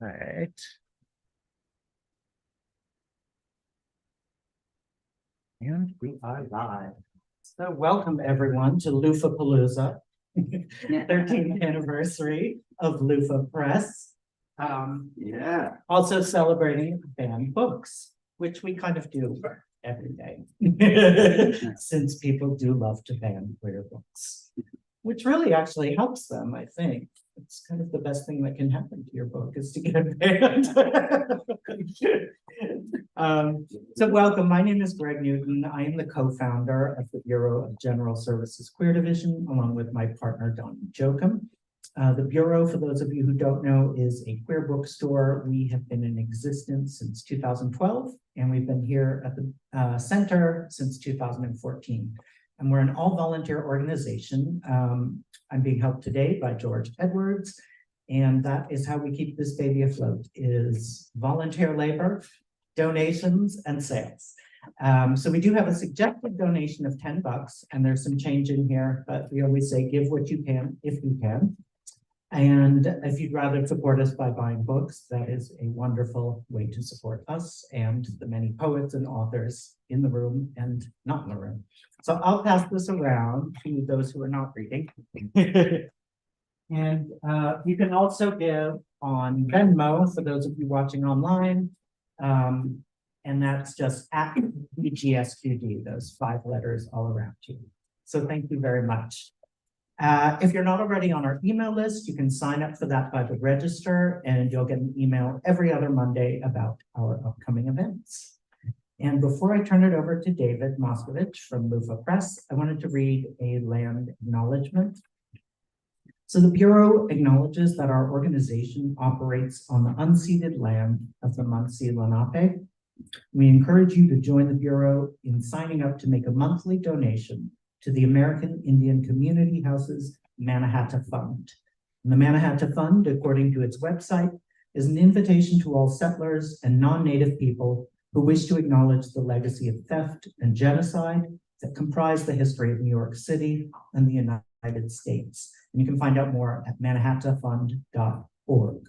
Right. And we are live. So welcome everyone to Louffapalooza, 13th anniversary of Louffa Press. Also celebrating banned books, which we kind of do every day, since people do love to ban queer books, which really actually helps them, I think. It's kind of the best thing that can happen to your book is to get banned. So welcome, my name is Greg Newton. I am the co-founder of the Bureau of General Services Queer Division, along with my partner, Donnie Jochum. The Bureau, for those of you who don't know, is a queer bookstore. We have been in existence since 2012, and we've been here at the center since 2014. And we're an all-volunteer organization. I'm being helped today by George Edwards, and that is how we keep this baby afloat, is volunteer labor, donations, and sales. So we do have a suggested donation of $10, and there's some change in here, but we always say give what you can, if you can. And if you'd rather support us by buying books, that is a wonderful way to support us and the many poets and authors in the room and not in the room. So I'll pass this around to those who are not reading. And you can also give on Venmo for those of you watching online. And that's just at BGSQD, those 5 letters all around you. So thank you very much. If you're not already on our email list, you can sign up for that by the register, and you'll get an email every other Monday about our upcoming events. And before I turn it over to David Moskovich from Louffa Press, I wanted to read a land acknowledgement. So the Bureau acknowledges that our organization operates on the unceded land of the Munsee Lenape. We encourage you to join the Bureau in signing up to make a monthly donation to the American Indian Community Houses Mannahatta Fund. And the Mannahatta Fund, according to its website, is an invitation to all settlers and non-native people who wish to acknowledge the legacy of theft and genocide that comprise the history of New York City and the United States. And you can find out more at mannahattafund.org.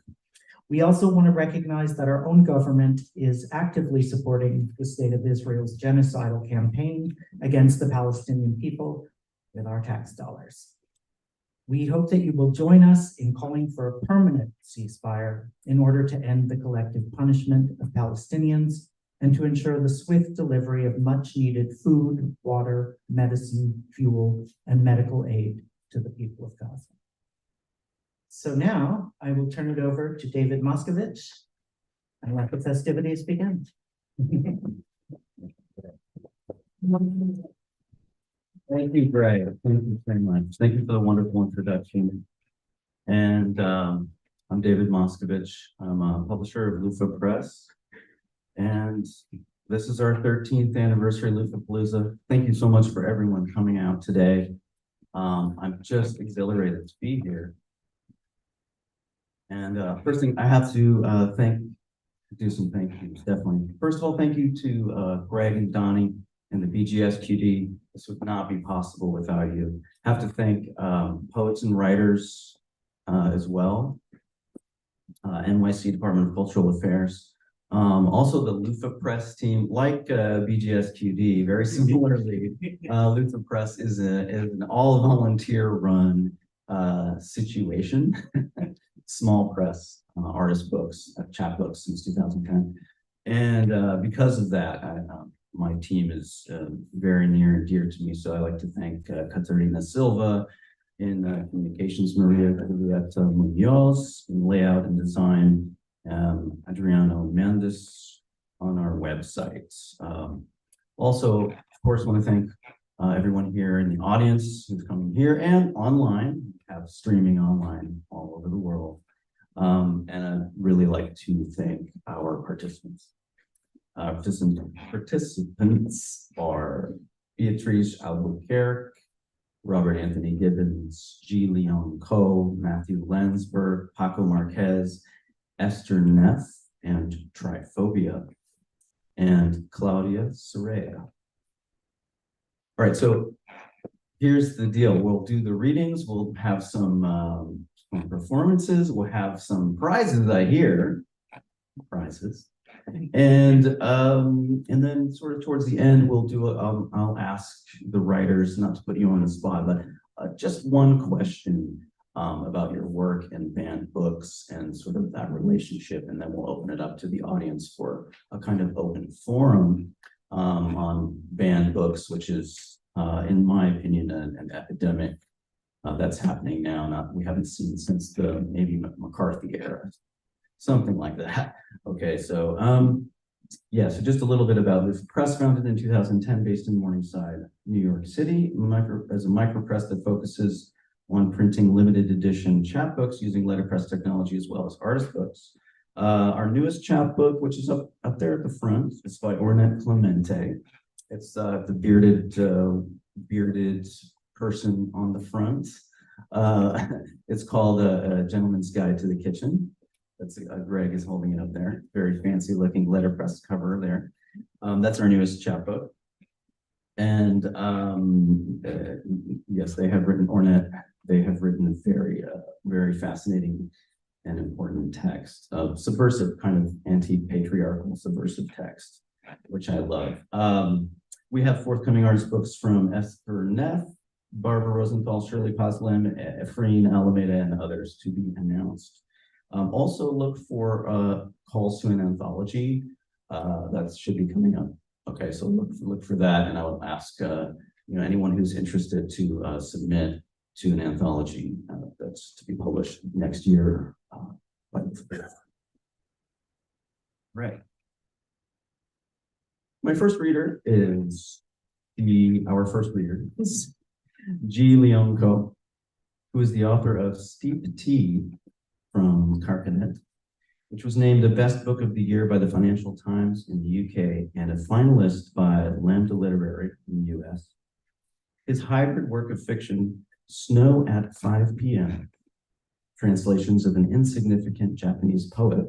We also want to recognize that our own government is actively supporting the State of Israel's genocidal campaign against the Palestinian people with our tax dollars. We hope that you will join us in calling for a permanent ceasefire in order to end the collective punishment of Palestinians and to ensure the swift delivery of much needed food, water, medicine, fuel, and medical aid to the people of Gaza. So now I will turn it over to David Moskovich and let the festivities begin. Thank you, Greg. Thank you very much. Thank you for the wonderful introduction. And I'm David Moskovich. I'm a publisher of Louffa Press. And this is our 13th anniversary Louffapalooza. Thank you so much for everyone coming out today. I'm just exhilarated to be here. And first thing, I have to do some thank yous, definitely. First of all, thank you to Greg and Donnie and the BGSQD. This would not be possible without you. I have to thank poets and writers as well, NYC Department of Cultural Affairs. Also the Louffa Press team, like BGSQD, very similarly, Louffa Press is an all-volunteer run situation. Small press, artist books, chapbooks since 2010. And because of that, my team is very near and dear to me. So I like to thank Catarina Silva in communications, Maria Julieta Munoz in layout and design, Adriano Mendes on our website. Also, of course, want to thank everyone here in the audience who's coming here and online, have streaming online all over the world. And I'd really like to thank our participants. Participants are Beatrice Albuquerque, Robert Anthony Gibbons, G. Leon Coe, Matthew Lansberg, Paco Marquez, Esther Neff and Triphobia, and Claudia Soraya. All right, so here's the deal. We'll do the readings. We'll have some performances. We'll have some prizes, I hear. Prizes. And then sort of towards the end, we'll do I'll ask the writers, not to put you on the spot, but just one question about your work and banned books and sort of that relationship. And then we'll open it up to the audience for a kind of open forum on banned books, which is, in my opinion, an epidemic that's happening now. We haven't seen since the maybe McCarthy era, something like that. Okay, so yeah, so just a little bit about this. Press founded in 2010, based in Morningside, New York City, as a micropress that focuses on printing limited edition chapbooks using letterpress technology as well as artist books. Our newest chapbook, which is up there at the front, is by Ornette Clemente. It's the bearded person on the front. It's called A Gentleman's Guide to the Kitchen. That's Greg is holding it up there. Very fancy looking letterpress cover there. That's our newest chapbook. And yes, they have written Ornette. They have written a very fascinating and important text of subversive, kind of anti-patriarchal subversive text, which I love. We have forthcoming artist books from Esther Neff, Barbara Rosenthal, Shirley Paslem, Efrain Alameda, and others to be announced. Also look for calls to an anthology that should be coming up. Okay, so look for that, and I will ask anyone who's interested to submit to an anthology that's to be published next year. Right. My first reader is our first reader is Ji Leon Ko, who is the author of Steep Tea from Carcanet, which was named the best book of the year by the Financial Times in the UK and a finalist by Lambda Literary in the US. His hybrid work of fiction, Snow at 5 p.m., translations of an insignificant Japanese poet,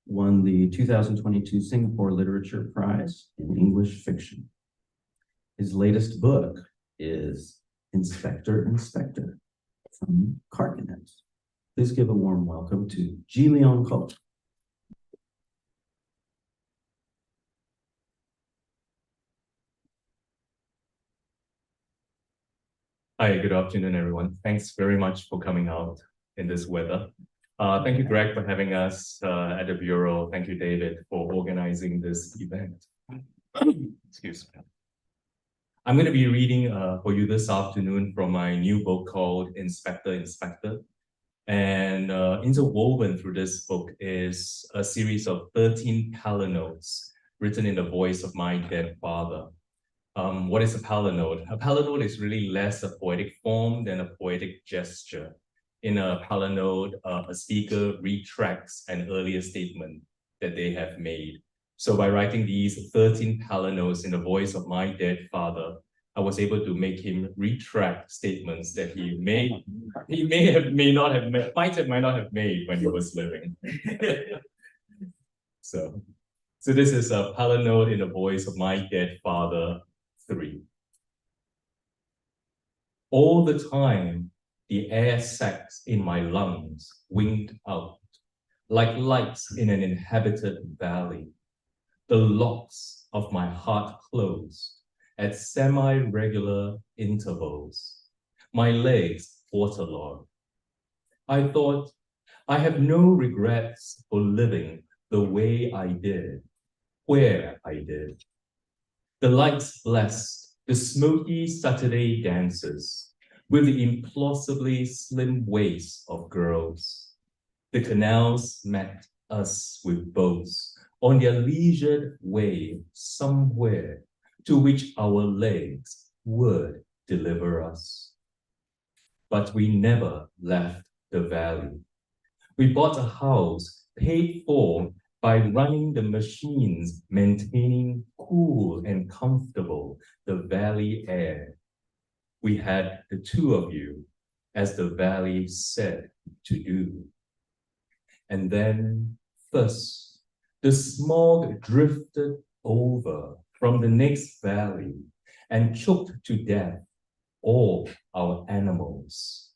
won the 2022 Singapore Literature Prize in English Fiction. His latest book is Inspector, Inspector from Carcanet. Please give a warm welcome to Ji Leon Ko. Hi, good afternoon, everyone. Thanks very much for coming out in this weather. Thank you, Greg, for having us at the Bureau. Thank you, David, for organizing this event. Excuse me. I'm going to be reading for you this afternoon from my new book called Inspector, Inspector. And interwoven through this book is a series of 13 palinode written in the voice of my dead father. What is a palinode? A palinode is really less a poetic form than a poetic gesture. In a palinode, a speaker retracts an earlier statement that they have made. So by writing these 13 palinodes in the voice of my dead father, I was able to make him retract statements that he might not have made when he was living. So this is a palinode in the voice of my dead father 3. All the time, the air sacs in my lungs winked out, like lights in an inhabited valley. The locks of my heart closed at semi-regular intervals. My legs waterlogged. I thought, I have no regrets for living the way I did, where I did. The lights blessed the smoky Saturday dances with the implausibly slim waists of girls. The canals met us with boats on their leisured way somewhere to which our legs would deliver us. But we never left the valley. We bought a house paid for by running the machines, maintaining cool and comfortable the valley air. We had the two of you, as the valley said to do. And then Thus, the smog drifted over from the next valley and choked to death all our animals.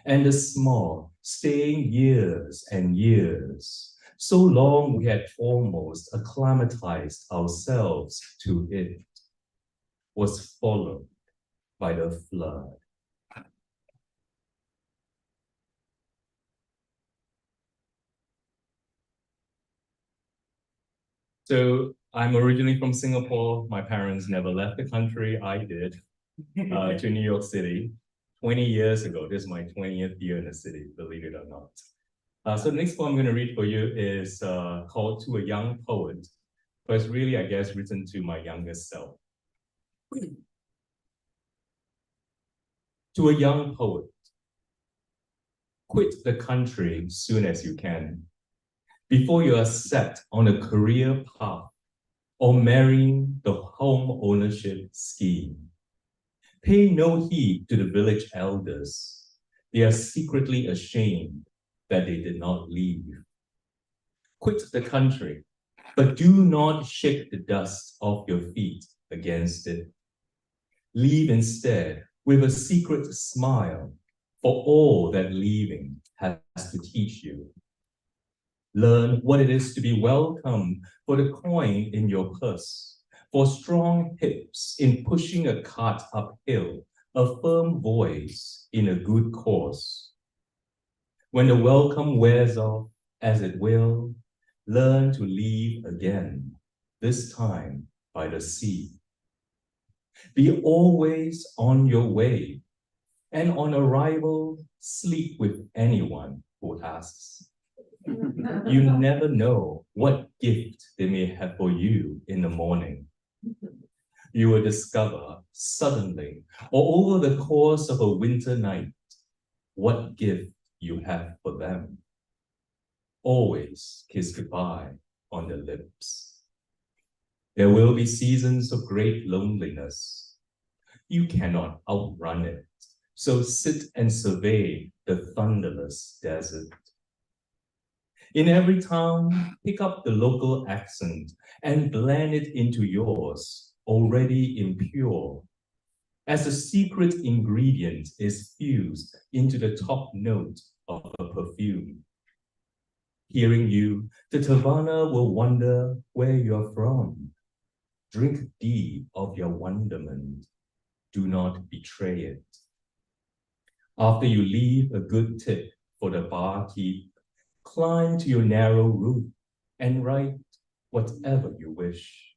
And the smog, staying years and years, so long we had almost acclimatized ourselves to it, was followed by the flood. So I'm originally from Singapore. My parents never left the country. I did to New York City 20 years ago. This is my 20th year in the city, believe it or not. So the next poem I'm going to read for you is called To a Young Poet, but it's really, I guess, written to my youngest self. To a young poet, quit the country soon as you can, before you are set on a career path or marrying the home ownership scheme. Pay no heed to the village elders. They are secretly ashamed that they did not leave. Quit the country, but do not shake the dust off your feet against it. Leave instead with a secret smile for all that leaving has to teach you. Learn what it is to be welcome for the coin in your purse, for strong hips in pushing a cart uphill, a firm voice in a good cause. When the welcome wears off, as it will, learn to leave again, this time by the sea. Be always on your way, and on arrival, sleep with anyone who asks. You never know what gift they may have for you in the morning. You will discover suddenly, or over the course of a winter night, what gift you have for them. Always kiss goodbye on the lips. There will be seasons of great loneliness. You cannot outrun it, so sit and survey the thunderless desert. In every town, pick up the local accent and blend it into yours, already impure, as a secret ingredient is fused into the top note of a perfume. Hearing you, the Taverna will wonder where you're from. Drink deep of your wonderment. Do not betray it. After you leave a good tip for the barkeep, climb to your narrow roof and write whatever you wish.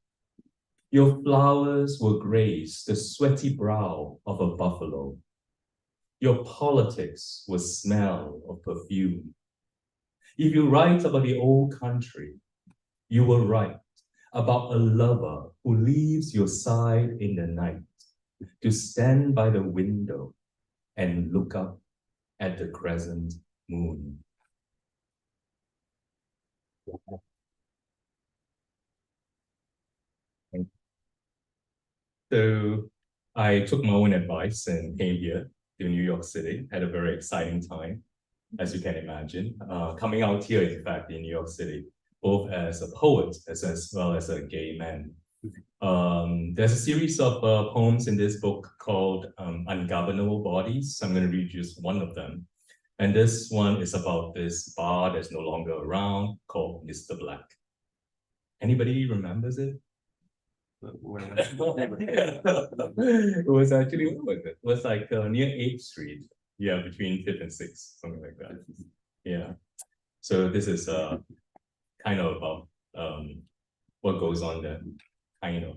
Your flowers will grace the sweaty brow of a buffalo. Your politics will smell of perfume. If you write about the old country, you will write about a lover who leaves your side in the night to stand by the window and look up at the crescent moon. So I took my own advice and came here to New York City. Had a very exciting time, as you can imagine. Coming out here, in fact, in New York City, both as a poet as well as a gay man. There's a series of poems in this book called Ungovernable Bodies. I'm going to read just one of them. And this one is about this bar that's no longer around called Mr. Black. Anybody remembers it? It was actually, what was it? It was like near 8th Street. Yeah, between 5th and 6th, something like that. Yeah. So this is kind of about what goes on there, kind of.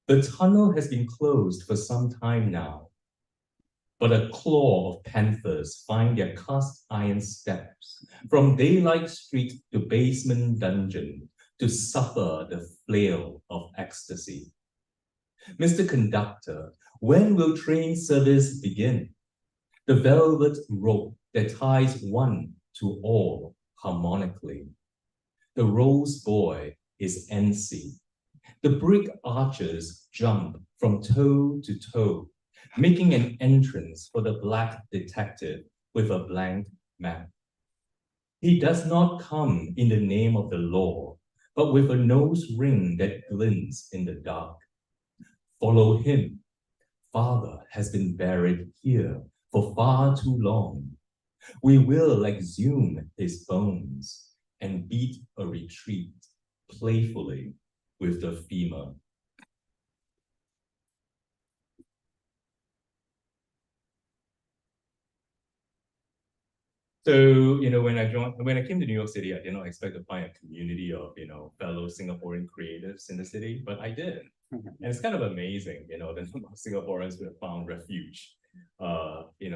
The tunnel has been closed for some time now, but a claw of panthers find their cast iron steps from daylight street to basement dungeon to suffer the flail of ecstasy. Mr. Conductor, when will train service begin? The velvet rope that ties one to all harmonically. The rose boy is NC. The brick archers jump from toe to toe, making an entrance for the black detective with a blank map. He does not come in the name of the law, but with a nose ring that glints in the dark. Follow him. Father has been buried here for far too long. We will exhume his bones and beat a retreat playfully with the femur. So, when I came to New York City, I did not expect to find a community of, fellow Singaporean creatives in the city, but I did. And it's kind of amazing, the number of Singaporeans who have found refuge.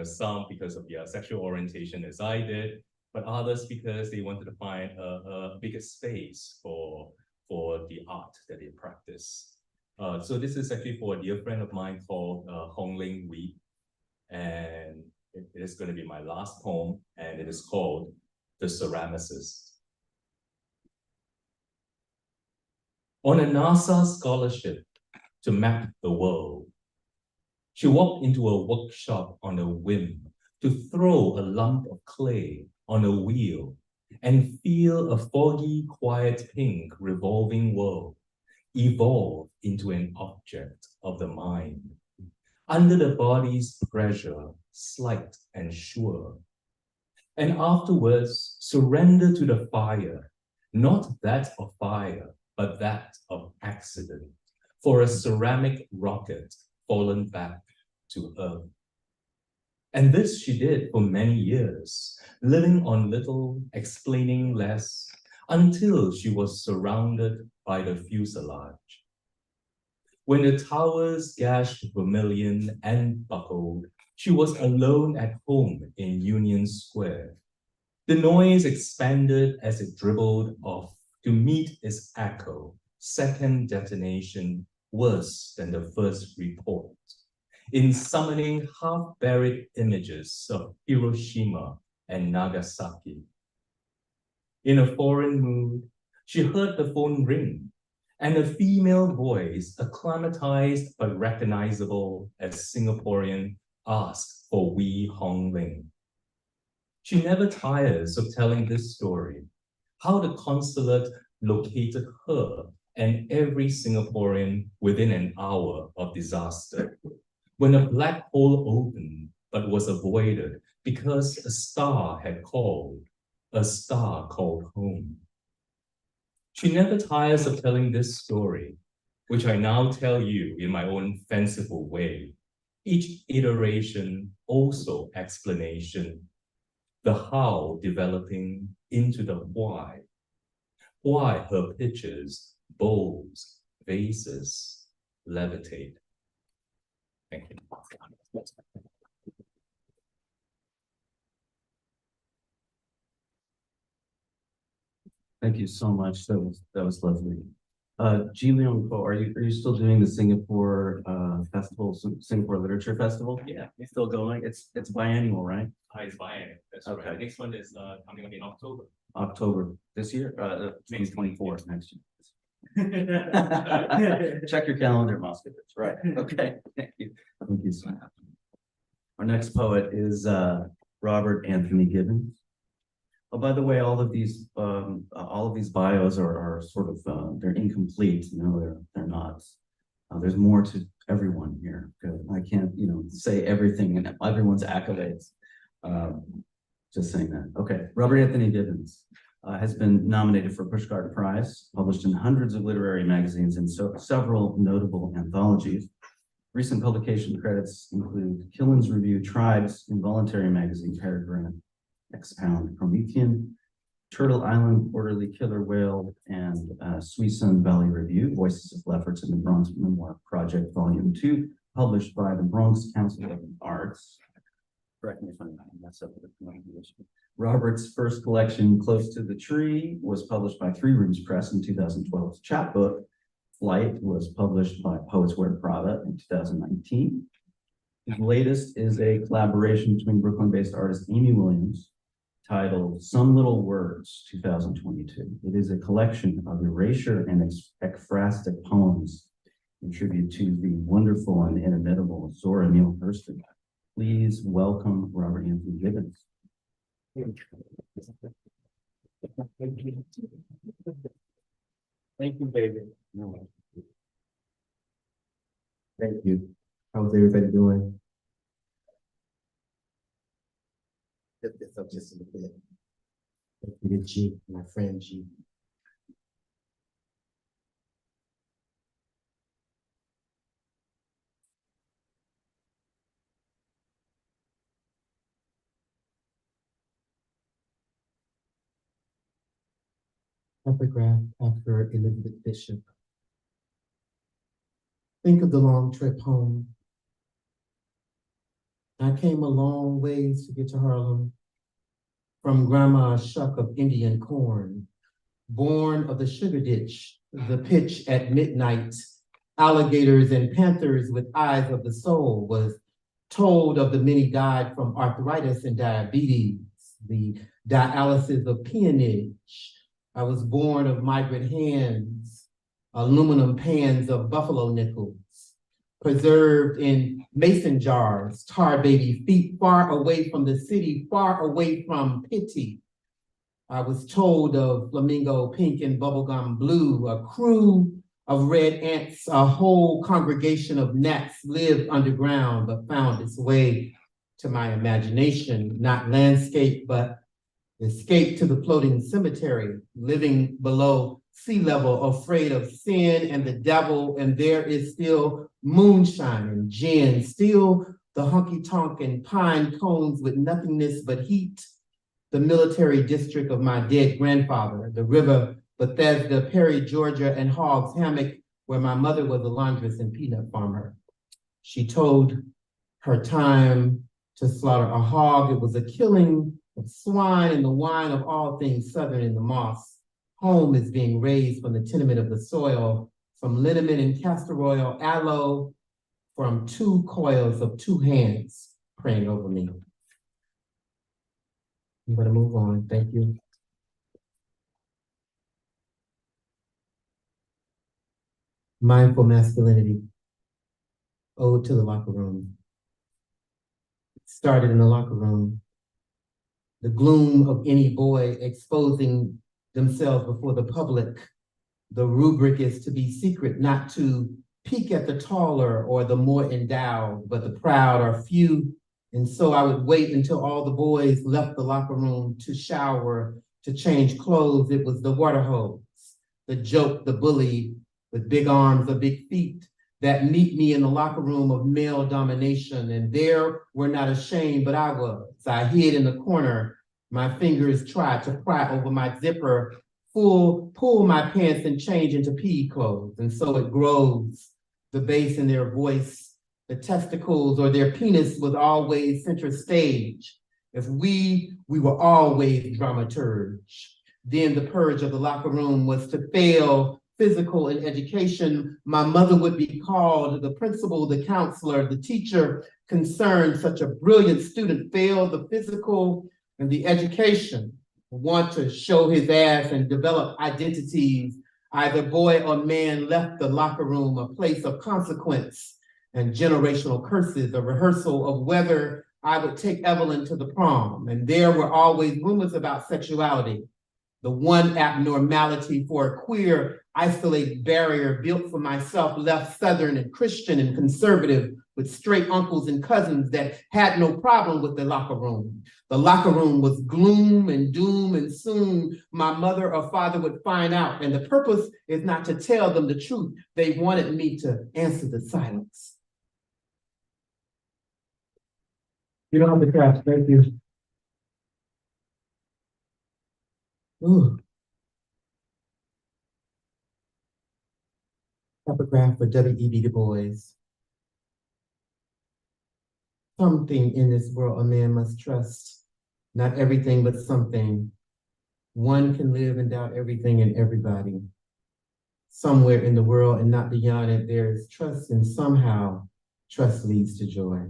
Some because of their sexual orientation as I did, but others because they wanted to find a bigger space for the art that they practice. So this is actually for a dear friend of mine called Hong Ling Wee, and it is going to be my last poem, and it is called The Ceramicist. On a NASA scholarship to map the world, she walked into a workshop on a whim to throw a lump of clay on a wheel and feel a foggy, quiet pink revolving world evolve into an object of the mind. Under the body's pressure, slight and sure. And afterwards, surrender to the fire, not that of fire, but that of accident, for a ceramic rocket fallen back to Earth. And this she did for many years, living on little, explaining less, until she was surrounded by the fuselage. When the towers gashed vermilion and buckled, she was alone at home in Union Square. The noise expanded as it dribbled off to meet its echo, second detonation worse than the first report, in summoning half-buried images of Hiroshima and Nagasaki. In a foreign mood, she heard the phone ring, and a female voice, acclimatized but recognizable as Singaporean, asked for Wee Hong Ling. She never tires of telling this story, how the consulate located her and every Singaporean within an hour of disaster, when a black hole opened but was avoided because a star had called, a star called home. She never tires of telling this story, which I now tell you in my own fanciful way, each iteration also explanation, the how developing into the why her pitchers, bowls, vases levitate. Thank you. Thank you so much. That was lovely. Ji Leong Ko, are you still doing the Singapore festival, Singapore Literature Festival? Yeah. It's still going. It's biannual, right? It's biannual. That's Okay. right. The next one is coming up in October. October this year, 2024 next year. Check your calendar, Moscovitz. Right. Okay. Thank you. Thank you so much. Our next poet is Robert Anthony Gibbons. Oh, by the way, all of these bios are sort of they're incomplete. They're not. There's more to everyone here. I can't say everything and everyone's accolades. Just saying that. Okay, Robert Anthony Gibbons has been nominated for Pushcart Prize, published in hundreds of literary magazines and several notable anthologies. Recent publication credits include Killen's Review, Tribes, Involuntary Magazine, Paragraph, Expound, Promethean, Turtle Island, Quarterly, Killer Whale, and Suisun Valley Review, Voices of Lefferts in the Bronx Memoir Project, Volume 2, published by the Bronx Council of Arts. Correct me if I mess up with the pronunciation. Robert's first collection, Close to the Tree, was published by Three Rooms Press in 2012. Chapbook, Flight, was published by Poets Wear Prada in 2019. His latest is a collaboration between Brooklyn-based artist Amy Williams, titled Some Little Words, 2022. It is a collection of erasure and ekphrastic poems in tribute to the wonderful and inimitable Zora Neale Hurston. Please welcome Robert Anthony Gibbons. Thank you. Thank you, baby. Thank you. How's everybody doing? Lift this up just a little bit. Thank you to G, my friend G. Epigraph after Elizabeth Bishop. Think of the long trip home. I came a long ways to get to Harlem from Grandma's shuck of Indian corn, born of the sugar ditch, the pitch at midnight, alligators and panthers with eyes of the soul, was told of the many died from arthritis and diabetes, the dialysis of peonage. I was born of migrant hands, aluminum pans of buffalo nickels, preserved in mason jars, tar baby feet, far away from the city, far away from pity. I was told of flamingo pink and bubblegum blue, a crew of red ants, a whole congregation of gnats lived underground, but found its way to my imagination, not landscape, but escape to the floating cemetery, living below sea level, afraid of sin and the devil, and there is still moonshine and gin, still the honky-tonk and pine cones with nothingness but heat, the military district of my dead grandfather, the river Bethesda, Perry, Georgia, and Hogg's Hammock, where my mother was a laundress and peanut farmer. She told her time to slaughter a hog. It was a killing of swine and the wine of all things southern in the moss. Home is being raised from the tenement of the soil, from liniment and castor oil, aloe, from 2 coils of 2 hands praying over me. I'm gonna move on, thank you. Mindful masculinity, ode to the locker room. It started in the locker room. The gloom of any boy exposing themselves before the public. The rubric is to be secret, not to peek at the taller or the more endowed, but the proud are few. And so I would wait until all the boys left the locker room to shower, to change clothes. It was the water hose, the joke, the bully with big arms or big feet that meet me in the locker room of male domination. And there we're not ashamed, but I was. I hid in the corner. My fingers tried to pry over my zipper, pull my pants and change into PE clothes. And so it grows. The bass in their voice, the testicles or their penis was always center stage. If we were always dramaturge. Then the purge of the locker room was to fail physical and education. My mother would be called, the principal, the counselor, the teacher concerned. Such a brilliant student failed the physical and the education, want to show his ass and develop identities. Either boy or man left the locker room a place of consequence and generational curses, a rehearsal of whether I would take Evelyn to the prom. And there were always rumors about sexuality. The one abnormality for a queer, isolated barrier built for myself, left Southern and Christian and conservative with straight uncles and cousins that had no problem with the locker room. The locker room was gloom and doom, and soon my mother or father would find out. And the purpose is not to tell them the truth. They wanted me to answer the silence. You don't have the craft, thank you. Ooh. Epigraph for W.E.B. Du Bois. Something in this world a man must trust, not everything, but something. One can live and doubt everything and everybody. Somewhere in the world and not beyond it, there is trust, and somehow trust leads to joy.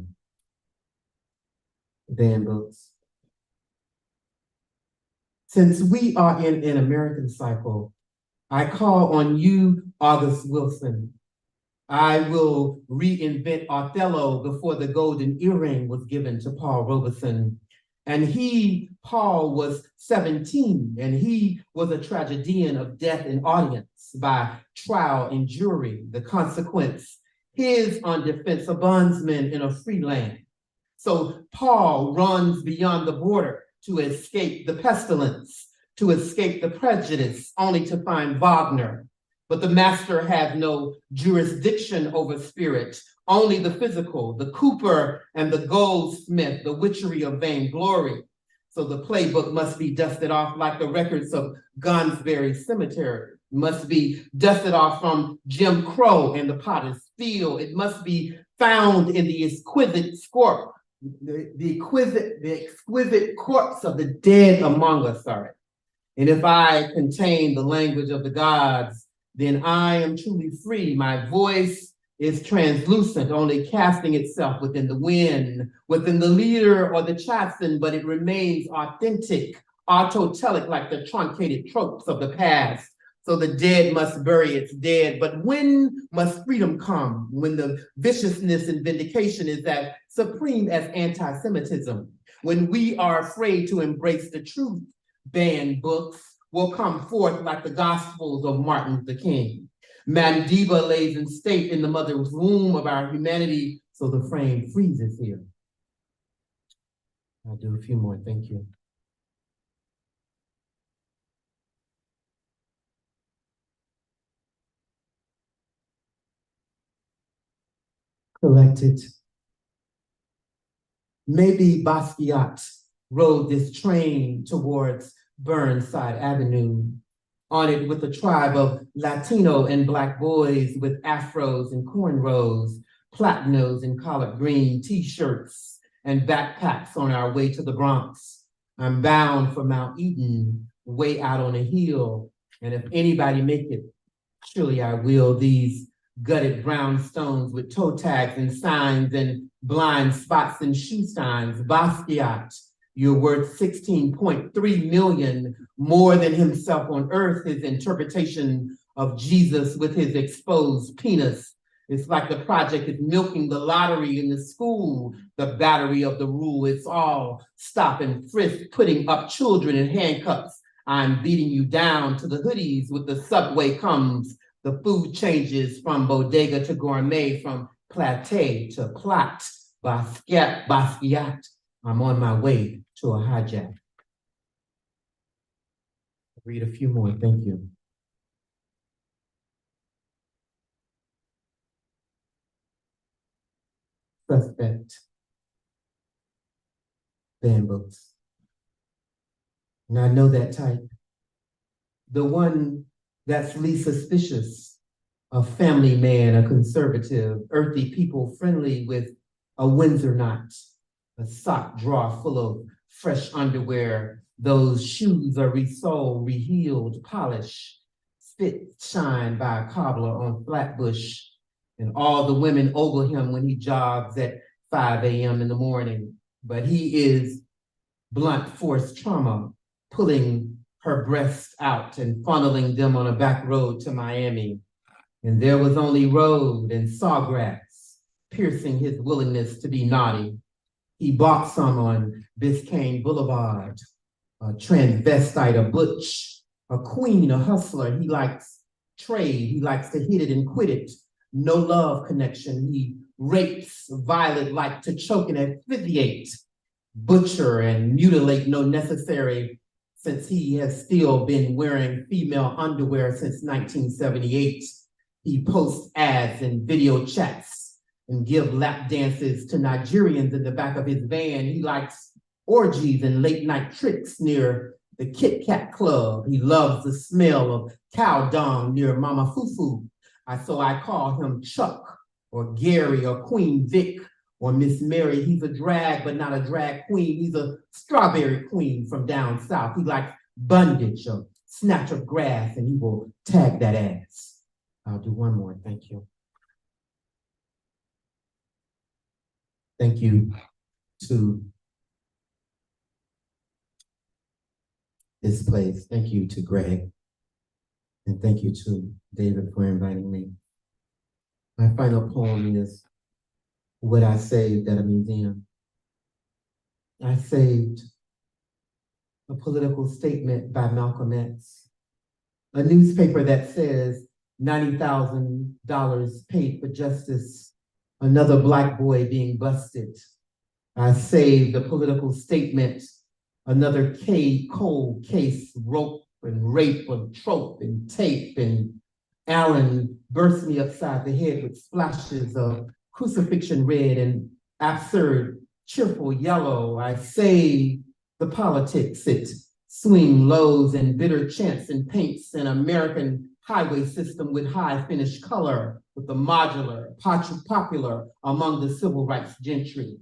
Van books. Since we are in an American cycle, I call on you, August Wilson. I will reinvent Othello before the golden earring was given to Paul Robeson. And he, Paul, was 17, and he was a tragedian of death in audience by trial and jury. The consequence, his on defense, a bondsman in a free land. So Paul runs beyond the border to escape the pestilence, to escape the prejudice, only to find Wagner. But the master had no jurisdiction over spirit, only the physical, the cooper and the goldsmith, the witchery of vainglory. So the playbook must be dusted off like the records of Gonsbury Cemetery, must be dusted off from Jim Crow and the Potter's Field. It must be found in the exquisite exquisite corpse of the dead among us, sorry. And if I contain the language of the gods, then I am truly free. My voice is translucent, only casting itself within the wind, within the leader or the chaplain, but it remains authentic, autotelic, like the truncated tropes of the past. So the dead must bury its dead. But when must freedom come? When the viciousness and vindication is as supreme as anti-Semitism. When we are afraid to embrace the truth, banned books will come forth like the Gospels of Martin Luther King. Mandiba lays in state in the mother's womb of our humanity, so the frame freezes here. I'll do a few more, thank you. Collected. Maybe Basquiat rode this train towards Burnside Avenue, on it with a tribe of Latino and Black boys with afros and cornrows, platinos and collard green t-shirts and backpacks on our way to the Bronx. I'm bound for Mount Eden, way out on a hill, and if anybody make it, surely I will. These gutted brownstones with toe tags and signs and blind spots and shoe signs. Basquiat, you're worth 16.3 million, more than himself on earth. His interpretation of Jesus with his exposed penis. It's like the project is milking the lottery in the school, the battery of the rule. It's all stop and frisk, putting up children in handcuffs. I'm beating you down to the hoodies with the subway comes. The food changes from bodega to gourmet, from platé to plot. Basquiat, I'm on my way to a hijack. Read a few more, thank you. Suspect. Banned books. And I know that type. The one that's least suspicious, a family man, a conservative, earthy people friendly with a Windsor knot, a sock drawer full of fresh underwear. Those shoes are resoled, rehealed, polished, spit shine by a cobbler on Flatbush. And all the women ogle him when he jogs at 5 a.m. in the morning. But he is blunt force trauma, pulling her breasts out and funneling them on a back road to Miami. And there was only road and sawgrass, piercing his willingness to be naughty. He bought some on Biscayne Boulevard, a transvestite, a butch, a queen, a hustler. He likes trade, he likes to hit it and quit it. No love connection. He rapes violet like to choke and asphyxiate, butcher and mutilate no necessary, since he has still been wearing female underwear since 1978. He posts ads and video chats and give lap dances to Nigerians in the back of his van. He likes orgies and late night tricks near the Kit Kat Club. He loves the smell of cow dung near Mama Fufu. So I call him Chuck or Gary or Queen Vic or Miss Mary. He's a drag, but not a drag queen. He's a strawberry queen from down south. He likes bondage, a snatch of grass, and he will tag that ass. I'll do one more, thank you. Thank you to this place. Thank you to Greg. And thank you to David for inviting me. My final poem is What I Saved at a Museum. I saved a political statement by Malcolm X, a newspaper that says $90,000 paid for justice, another Black boy being busted. I saved a political statement, another cold case, rope and rape and trope and tape, and Allen burst me upside the head with splashes of crucifixion red and absurd cheerful yellow. I saved the politics, it swing lows and bitter chants and paints an American highway system with high finished color, with the modular, popular among the civil rights gentry.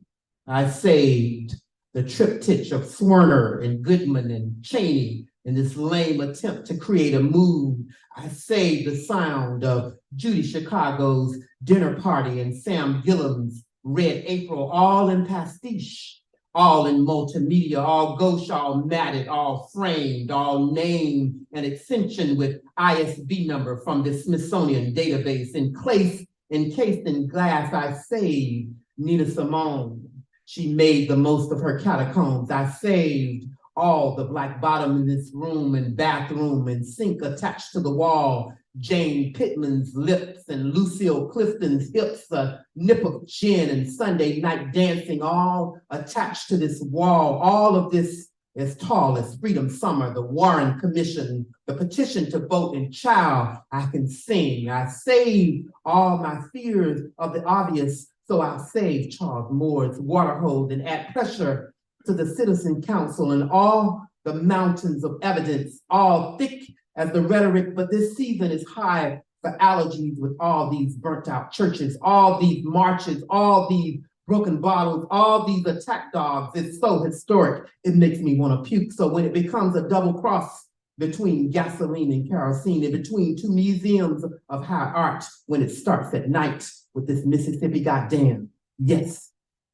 I saved the triptych of Swerner and Goodman and Cheney in this lame attempt to create a mood. I saved the sound of Judy Chicago's dinner party and Sam Gillam's Red April, all in pastiche, all in multimedia, all gauche, all matted, all framed, all name and extension with ISB number from the Smithsonian database, encased in glass. I saved Nina Simone. She made the most of her catacombs. I saved all the Black bottom in this room and bathroom and sink attached to the wall, Jane Pittman's lips and Lucille Clifton's hips, a nip of gin and Sunday night dancing, all attached to this wall. All of this as tall as Freedom Summer, the Warren Commission, the petition to vote, and child, I can sing. I saved all my fears of the obvious, so I'll save Charles Moore's water hose and add pressure to the Citizen Council and all the mountains of evidence, all thick as the rhetoric, but this season is high for allergies with all these burnt out churches, all these marches, all these broken bottles, all these attack dogs. It's so historic, it makes me want to puke. So when it becomes a double cross between gasoline and kerosene, and between two museums of high art, when it starts at night with this Mississippi goddamn, yes,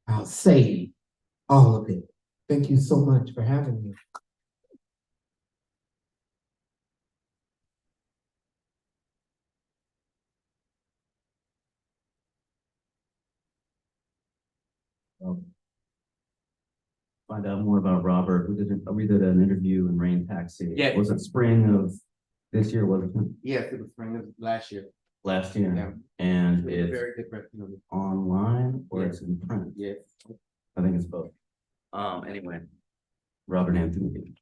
I'll say all of it. Thank you so much for having me. Find out more about Robert. We did an interview in Rain Taxi. Yeah. Was it spring of this year? Was it Yes, it was spring of last year. last year? Yeah. And it's Very different. online or Yeah. it's in print? Yes. I think it's both. Anyway, Robert Anthony.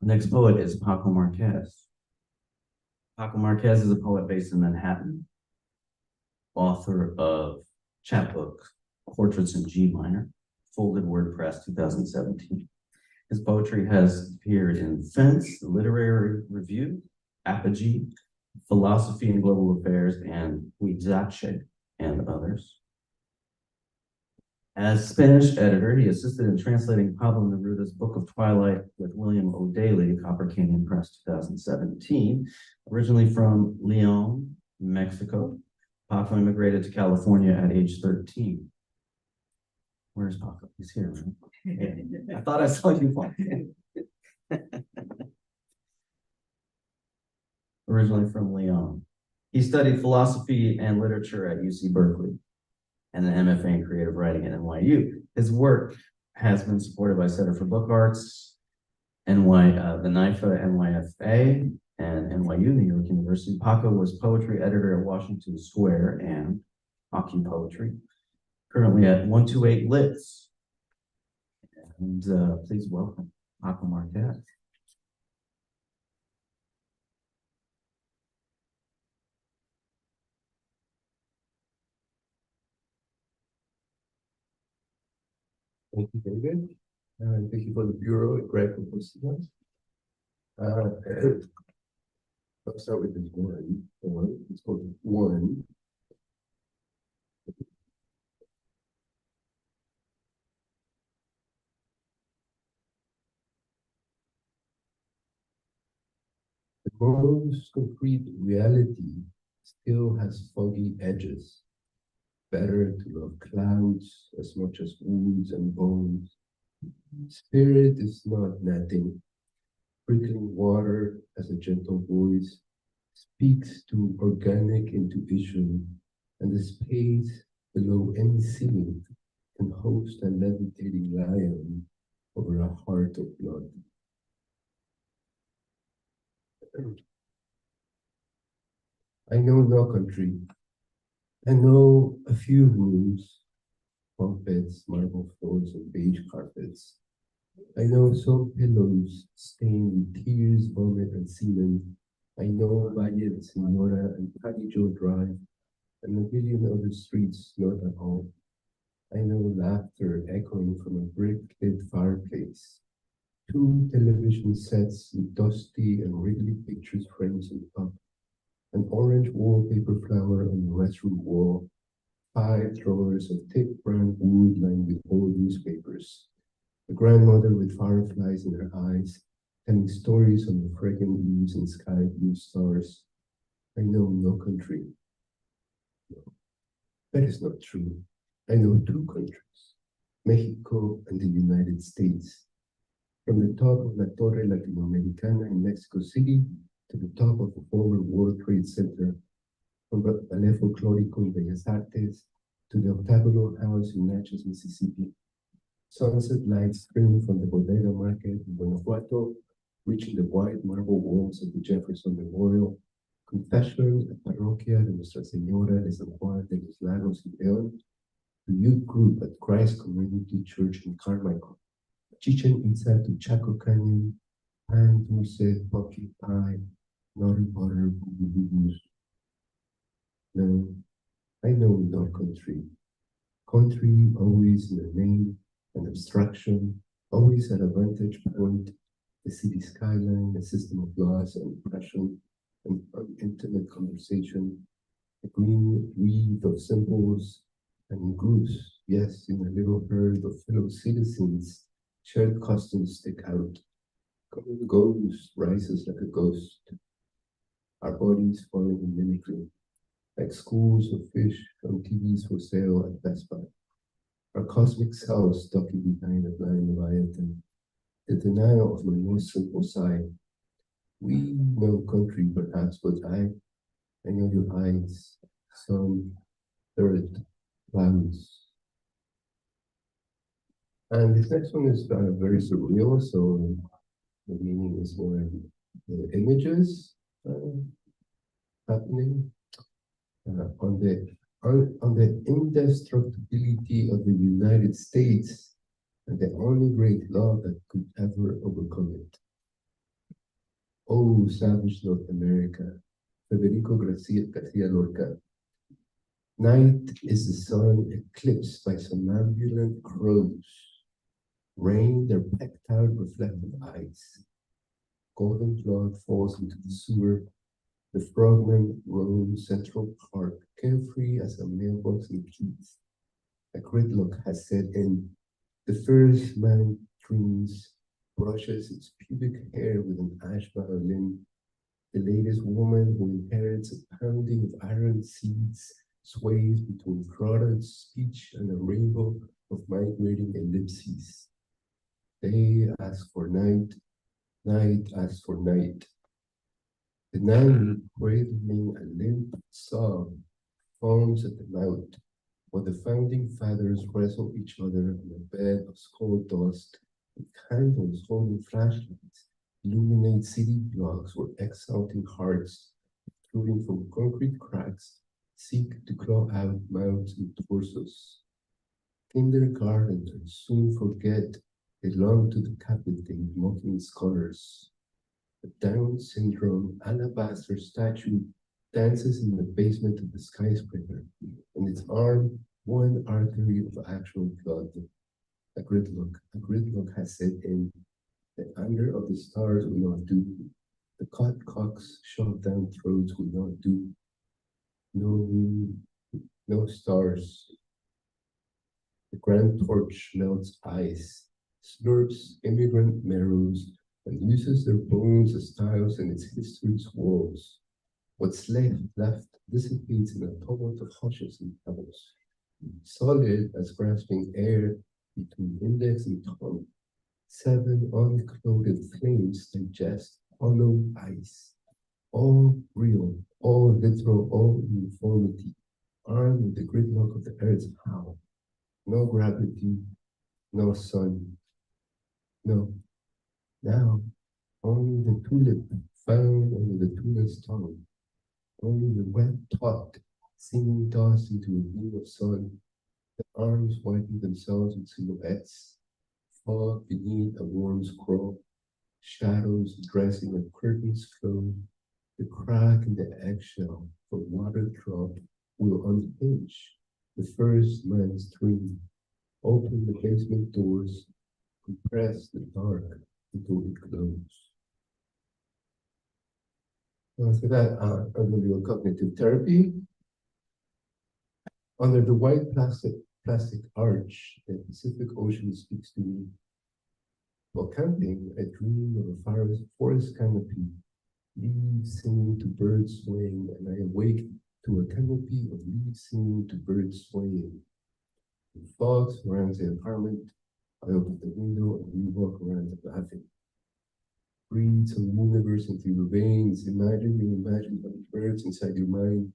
The next poet is Paco Marquez. Paco Marquez is a poet based in Manhattan, author of chapbook Portraits in G Minor, Folded WordPress 2017. His poetry has appeared in Fence, the Literary Review, Apogee, Philosophy and Global Affairs, and Huizache, and others. As Spanish editor, he assisted in translating Pablo Neruda's Book of Twilight with William O'Daly, Copper Canyon Press 2017. Originally from Leon, Mexico, Paco immigrated to California at age 13. Where's Paco? He's here, right? I thought I saw you walk in. Originally from Leon. He studied philosophy and literature at UC Berkeley and an MFA in creative writing at NYU. His work has been supported by Center for Book Arts, the NYFA, NYFA, and NYU, New York University. Paco was poetry editor at Washington Square and Hockey Poetry, currently at 128 Lits. And please welcome Paco Marquez. Thank you, David. And thank you for the Bureau and Greg for hosting us. I'll start with this one. It's called One. The most concrete reality still has foggy edges. Better to love clouds as much as woods and bones. Spirit is not netting. Trickling water as a gentle voice speaks to organic intuition and the space below any ceiling. can host a levitating lion over a heart of blood. I know no country. I know a few rooms, bunk beds, marble floors, and beige carpets. I know some pillows stained with tears, vomit, and semen. I know Valle de Senora and Padillo Drive, and a billion other streets not at all. I know laughter echoing from a brick-lit fireplace. Two television sets with dusty and wriggly pictures frames on top. An orange wallpaper flower on the restroom wall. 5 drawers of thick brown wood lined with old newspapers. A grandmother with fireflies in her eyes, telling stories on the fragrant leaves and sky blue stars. I know no country. No, that is not true. I know 2 countries, Mexico and the United States. From the top of La Torre Latinoamericana in Mexico City to the top of the former World Trade Center, from the Ballet Folklórico in Bellas Artes to the Octagonal House in Natchez, Mississippi. Sunset lights stream from the Bodega Market in Guanajuato, reaching the white marble walls of the Jefferson Memorial. Confession at Parroquia de Nuestra Señora de San Juan de los Lagos in León. The youth group at Christ Community Church in Carmichael. Chichen Itza to Chaco Canyon, pan dulce, pumpkin pie, nutty butter, boo-boo-boos. No, I know no country. Country always in a name, an abstraction, always at a vantage point, the city skyline, a system of laws and oppression, an intimate conversation, a green weave of symbols, and groups, yes, in a little herd of fellow citizens, shared customs stick out. Common goes, rises like a ghost. Our bodies falling in mimicry, like schools of fish from TVs for sale at Best Buy. Our cosmic selves ducking behind a blind leviathan. The denial of my most simple side. We know country perhaps, but I know your eyes, sun, earth, clouds. And this next one is very surreal, so the meaning is more the images happening on the indestructibility of the United States and the only great law that could ever overcome it. Oh, savage North America, Federico Garcia Lorca. Night is the sun eclipsed by somnambulant crows. Rain their pecked out reflective eyes. Golden flood falls into the sewer. The frogmen roam Central Park, carefree as a mailbox in Keats. A gridlock has set in. The first man dreams, brushes its pubic hair with an ash violin. The latest woman who inherits a pounding of iron seeds sways between product, speech, and a rainbow of migrating ellipses. Day asks for night, night asks for night. The night, cradling a limp sob, foams at the mouth, while the founding fathers wrestle each other on a bed of skull dust, with candles holding flashlights illuminate city blocks where exulting hearts, protruding from concrete cracks, seek to claw out mouths and torsos. Kindergarteners soon forget they long to decapitate mocking scholars. A Down syndrome alabaster statue dances in the basement of the skyscraper, and its arm one artery of actual blood. A gridlock has set in. The anger of the stars will not do. The cut cocks shoved down throats will not do. No stars. The grand torch melts ice, slurps immigrant marrows, and uses their bones as tiles in its history's walls. What's left dissipates in a tumult of hushes and pebbles, solid as grasping air between index and thumb. 7 unclothed flames digest hollow ice, all real, all literal, all uniformity, armed with the gridlock of the earth's howl. No gravity, no sun. No, now only the tulip found under the tulip's tongue. Only the wet tot singing tossed into a beam of sun, the arms wiping themselves with silhouettes, fog beneath a warm scroll, shadows dressing a curtain's flow, the crack in the eggshell from water drop will unhinge the first man's dream, open the basement doors, compress the dark until it glows. After that, I'm going to do a cognitive therapy. Under the white plastic arch, the Pacific Ocean speaks to me. While camping, I dream of a forest canopy, leaves singing to birds swaying, and I awake to a canopy of leaves singing to birds swaying. The fog surrounds the apartment. I open the window and we walk around laughing. Breathe some universe into your veins. Imagine the birds inside your mind.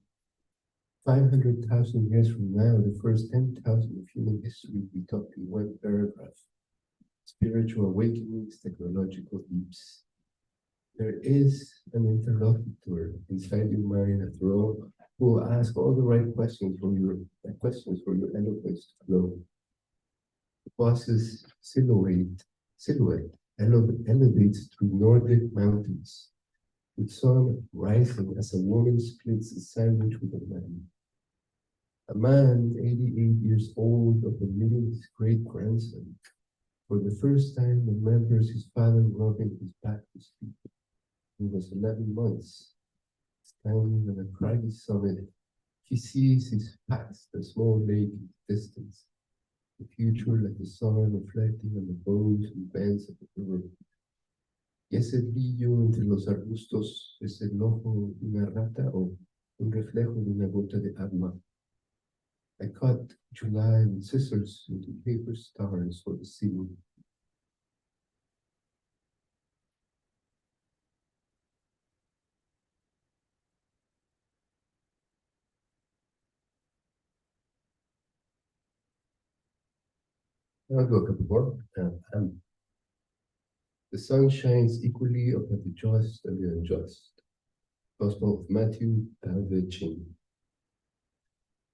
500,000 years from now, the first 10,000 of human history we talk in one paragraph. Spiritual awakenings, technological leaps. There is an interlocutor inside your mind after all, who will ask all the right questions for your eloquence to flow. The boss's silhouette elevates through Nordic mountains, with sun rising as a woman splits a sandwich with a man. A man, 88 years old, of the millionth great-grandson, for the first time remembers his father rubbing his back to sleep. He was 11 months. Standing on a craggy summit, he sees his past, a small lake in the distance, the future like the sun reflecting on the bows and bends of the river. Y ese brillo entre los arbustos es el ojo de una rata o un reflejo de una gota de agua. I cut July with scissors into paper stars for the seal. I'll do a couple more. The sun shines equally upon the just and the unjust. Gospel of Matthew, Chin.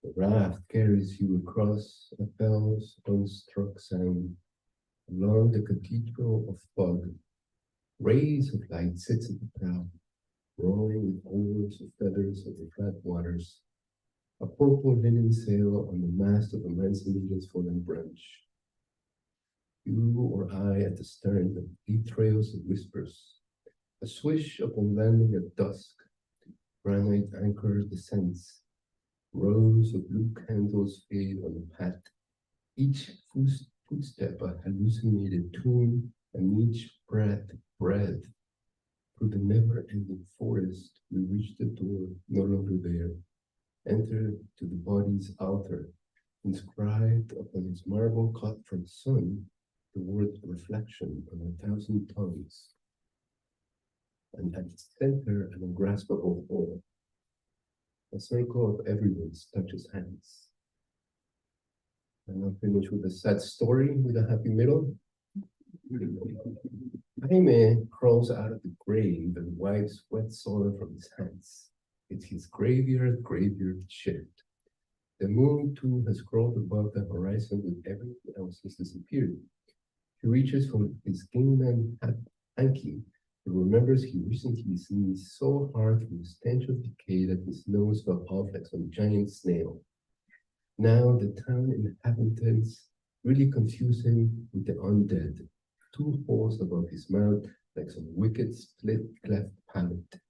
The raft carries you across a bell's unstruck sound, along the cathedral of fog. Rays of light sits at the prow, roaring with oars of feathers over flat waters. A purple linen sail on the mast of a Manzanita's fallen branch. You or I at the stern, deep trails of whispers. A swish upon landing at dusk. Granite anchor descends. Rows of blue candles fade on the path. Each footstep a hallucinated tune, and each breath breath. Through the never-ending forest, we reach the door, no longer there. Enter to the body's altar, inscribed upon its marble cut from the sun, the word reflection on 1,000 tongues. And at its center, an ungraspable hole. A circle of everyone's touches hands. And I'll finish with a sad story with a happy middle. Jaime crawls out of the grave and wipes wet soil from his hands. It's his graveyard shift. The moon too has crawled above the horizon with everything else has disappeared. He reaches for his Kingman hanky and remembers he recently sneezed so hard from the stench of decay that his nose fell off like some giant snail. Now the town inhabitants really confuse him with the undead. 2 holes above his mouth like some wicked split cleft palate.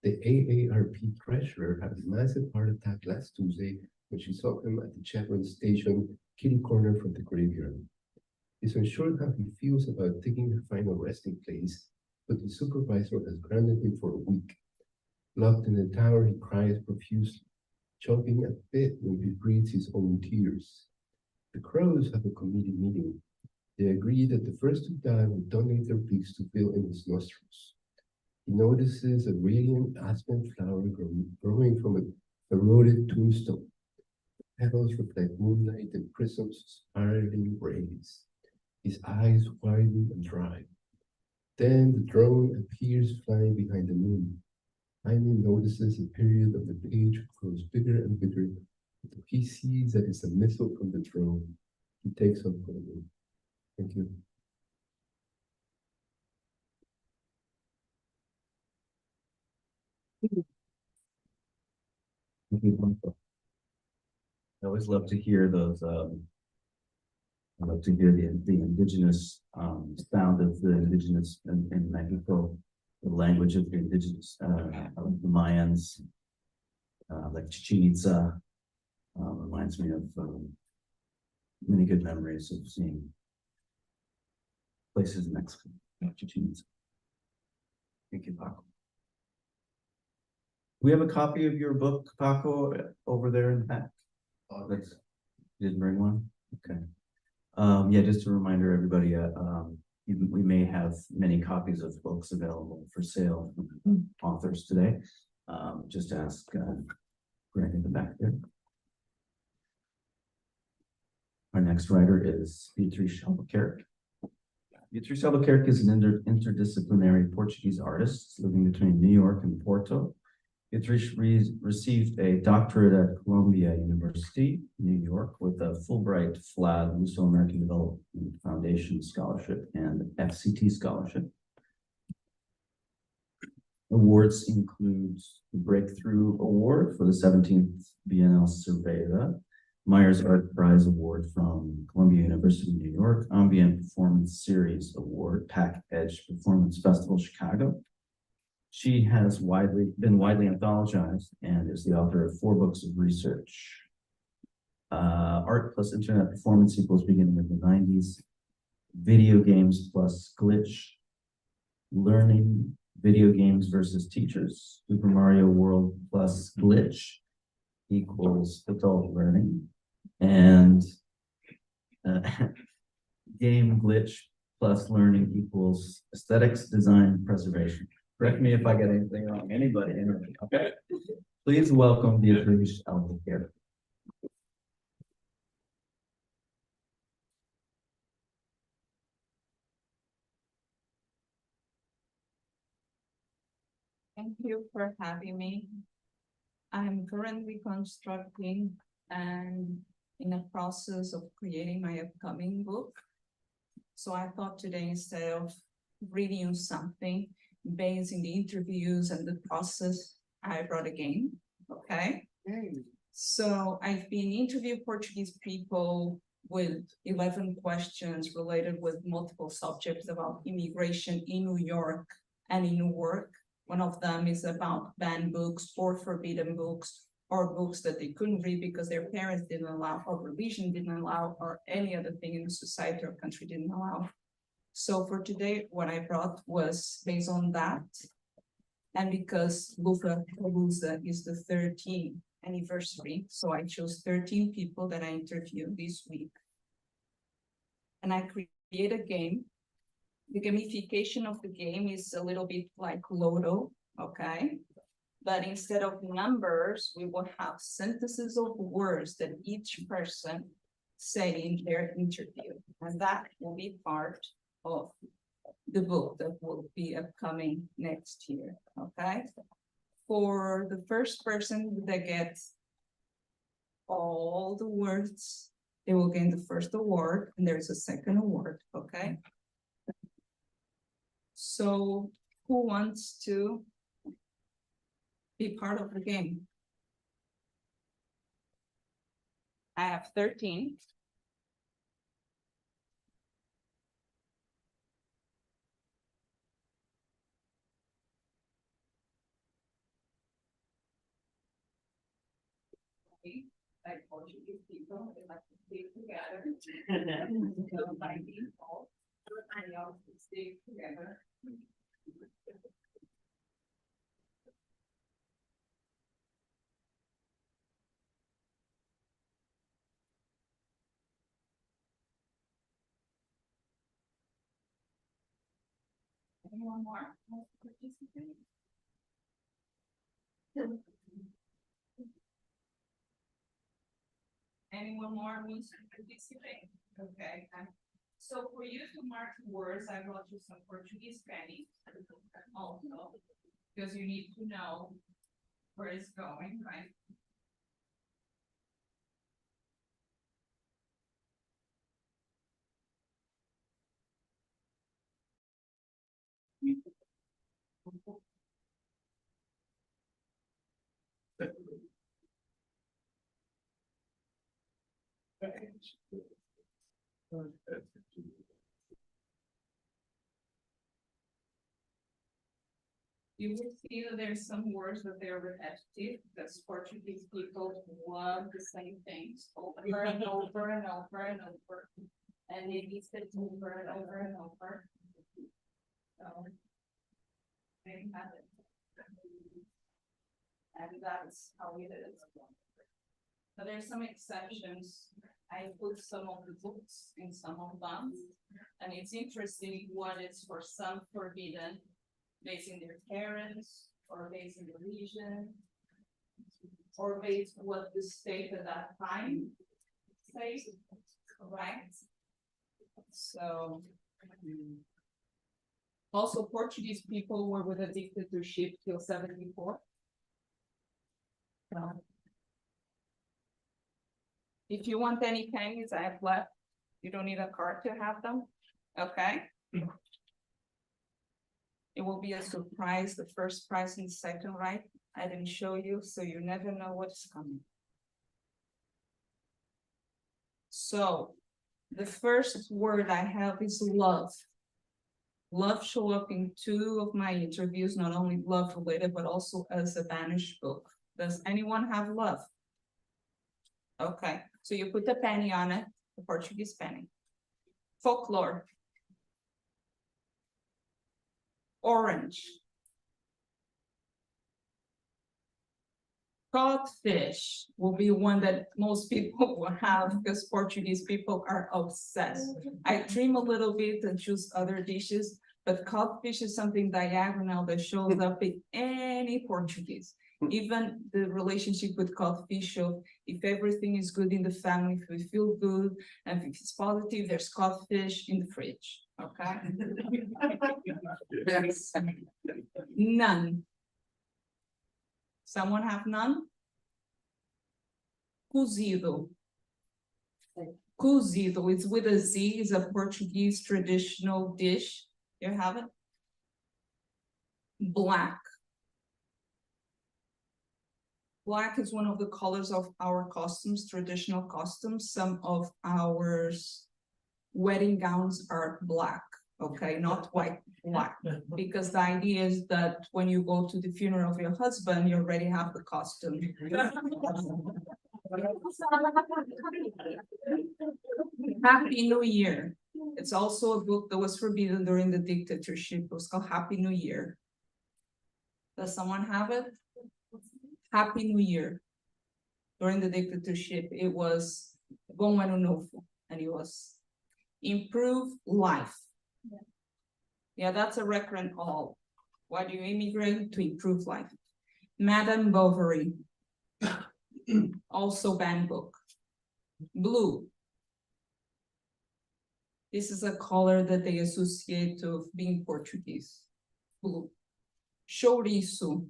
The AARP treasurer had a massive heart attack last Tuesday when she saw him at the Chevron station, kitty corner from the graveyard. He's unsure how he feels about taking the final resting place, but the supervisor has grounded him for a week. Locked in the tower, he cries profusely, choking a bit when he breathes his own tears. The crows have a committee meeting. They agree that the first to die will donate their beaks to fill in his nostrils. He notices a radiant aspen flower growing from an eroded tombstone. Petals reflect moonlight in prisms spiraling rays. His eyes widen and dry. Then the drone appears flying behind the moon. Jaime notices a period of the page grows bigger and bigger until he sees that it's a missile from the drone. He takes off for the moon. Thank you. I always love to hear those, I love to hear the indigenous, sound of the indigenous in Mexico, the language of the indigenous, of the Mayans, like Chichen Itza, reminds me of, many good memories of seeing places in Mexico, like Chichen Itza. Thank you, Paco. We have a copy of your book, Paco, over there in the back. Oh, that's, you didn't bring one? Okay. Yeah, just a reminder, everybody, we may have many copies of books available for sale from authors today. Just ask, Greg in the back there. Our next writer is Beatriz Albuquerque. Beatriz Albuquerque is an interdisciplinary Portuguese artist living between New York and Porto. Beatriz received a doctorate at Columbia University, New York, with a Fulbright FLAD Luso-American Development Foundation Scholarship and FCT Scholarship. Awards include the Breakthrough Award for the 17th Bienal Cerveza, Myers Art Prize Award from Columbia University, New York, Ambient Performance Series Award, Pack Edge Performance Festival, Chicago. She has been widely anthologized and is the author of 4 books of research. Art plus Internet Performance equals beginning of the 90s, Video Games plus Glitch, Learning, Video Games versus Teachers, Super Mario World plus Glitch equals Adult Learning, and Game Glitch plus Learning equals Aesthetics, Design, Preservation. Correct me if I get anything wrong. Anybody? Okay. Please welcome Beatriz Albuquerque. Thank you for having me. I'm currently constructing and in a process of creating my upcoming book. So I thought today, instead of reading you something based in the interviews and the process, I brought a game, okay? So I've been interviewing Portuguese people with 11 questions related with multiple subjects about immigration in New York and in work. One of them is about banned books or forbidden books or books that they couldn't read because their parents didn't allow, or religion didn't allow, or any other thing in the society or country didn't allow. So for today, what I brought was based on that. And because Loufapalooza is the 13th anniversary, so I chose 13 people that I interviewed this week. And I created a game. The gamification of the game is a little bit like Lotto, okay? But instead of numbers, we will have sentences of words that each person say in their interview. And that will be part of the book that will be upcoming next year, okay? For the first person that gets all the words, they will gain the first award, and there's a second award, okay? So who wants to be part of the game? I have 13. Like Portuguese people, they like to stay together. So by default, they all stay together. Anyone more wants to participate? Anyone more wants to participate? Okay. So for you to mark words, I brought you some Portuguese pennies also, because you need to know where it's going, right? You will see that there's some words that they're repetitive, because Portuguese people love the same things over and over and over and over. And they use it over and over and over. So. They have it. And that's how it is. But there's some exceptions. I put some of the books in some of them. And it's interesting what is for some forbidden, based on their parents, or based on the region, or based on what the state at that time says, correct? So, also Portuguese people were with a dictatorship till 74. So, if you want any pennies, I have left. You don't need a card to have them, okay? It will be a surprise, the first prize and the second, right? I didn't show you, so you never know what's coming. So, the first word I have is love. Love show up in 2 of my interviews, not only love related, but also as a Spanish book. Does anyone have love? Okay, so you put the penny on it, the Portuguese penny. Folklore. Orange. Codfish will be one that most people will have, because Portuguese people are obsessed. I dream a little bit and choose other dishes, but codfish is something diagonal that shows up in any Portuguese. Even the relationship with codfish show, if everything is good in the family, if we feel good, and if it's positive, there's codfish in the fridge, okay? None. Someone have none? Cozido. Cozido, it's with a Z, is a Portuguese traditional dish. You have it? Black. Black is one of the colors of our costumes, traditional costumes. Some of our wedding gowns are black, okay, not white, black. Because the idea is that when you go to the funeral of your husband, you already have the costume. Happy New Year. It's also a book that was forbidden during the dictatorship. It was called Happy New Year. Does someone have it? Happy New Year. During the dictatorship, it was Bom Ano Novo, and it was improve life. Yeah, that's a recurrent all. Why do you immigrate? To improve life. Madame Bovary. Also banned book. Blue. This is a color that they associate to being Portuguese. Blue. Chouriço.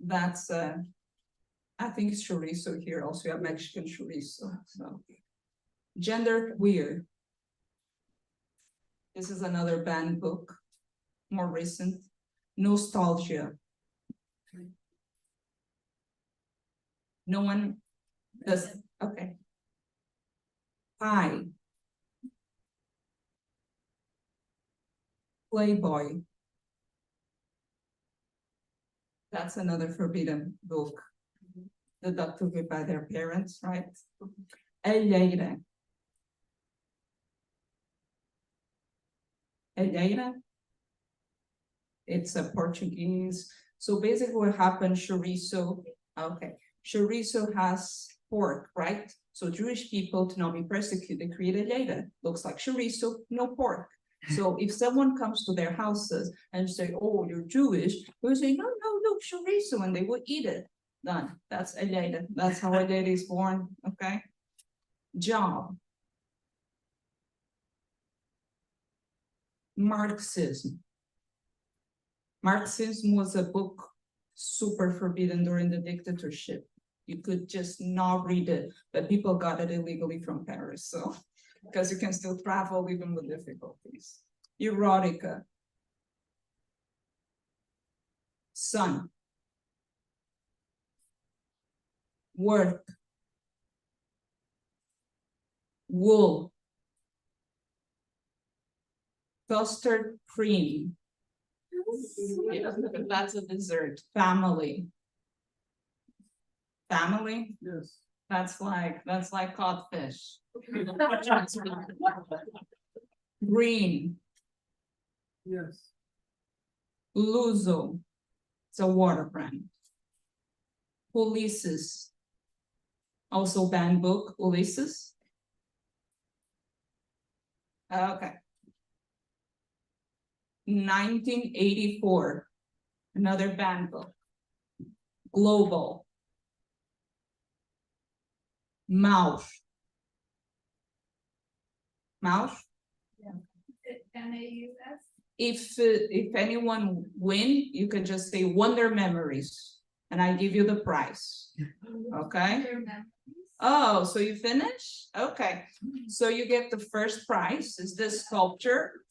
That's I think it's chorizo here. Also, we have Mexican chorizo. So, gender queer. This is another banned book, more recent. Nostalgia. No one does. Okay. Pie. Playboy. That's another forbidden book, deducted by their parents, right? Alheira. Alheira. It's a Portuguese. So basically what happened, chorizo, okay. Chorizo has pork, right? So Jewish people, to not be persecuted, created alheira. Looks like chorizo, no pork. So if someone comes to their houses and say, oh, you're Jewish, they will say, no, chorizo, and they will eat it. Done. That's Elena. That's how Elena is born, okay? Job. Marxism. Marxism was a book super forbidden during the dictatorship. You could just not read it, but people got it illegally from Paris, so, because you can still travel even with difficulties. Erotica. Sun. Work. Wool. Custard cream. Yeah, that's a dessert. Family. Family? Yes. That's like codfish. Green. Yes. Luzo. It's a water brand. Ulysses. Also banned book, Ulysses. Okay. 1984. Another banned book. Global. Mouse. Mouse? MAUS? If anyone win, you can just say Wonder Memories, and I give you the prize. Okay? Oh, so you finish? Okay. So you get the first prize, is this sculpture.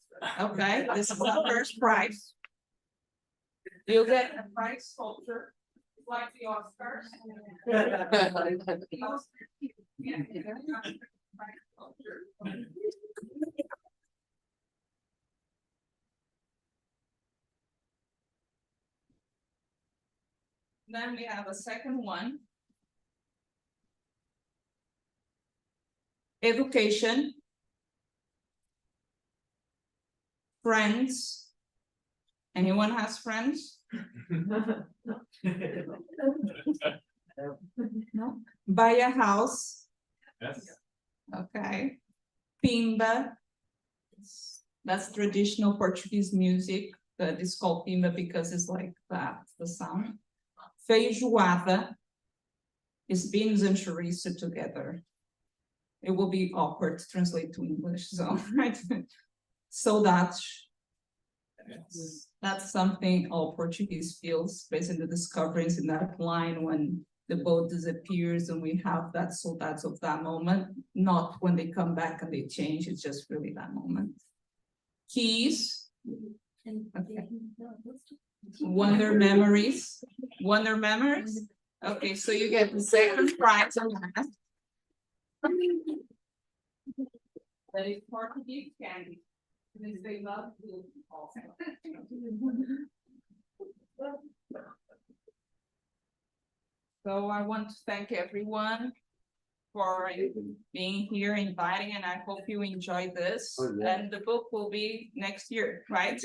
Okay, this is the first prize. You'll get a prize sculpture, like the Oscars. Then we have a second one. Education. Friends. Anyone has friends? No? Buy a house. Yes. Okay. Pimba. That's traditional Portuguese music that is called pimba because it's like that, the sound. Feijoada is beans and chorizo together. It will be awkward to translate to English, so right. Saudades. That's something all Portuguese feels based on the discoveries in that line when the boat disappears and we have that saudades of that moment, not when they come back and they change, it's just really that moment. Keys. Okay. Wonder Memories. Wonder Memories. Okay, so you get the second prize on that. That is Portuguese candy. Because they love blue also. So I want to thank everyone for being here, inviting, and I hope you enjoy this. Oh, yeah. And the book will be next year, right?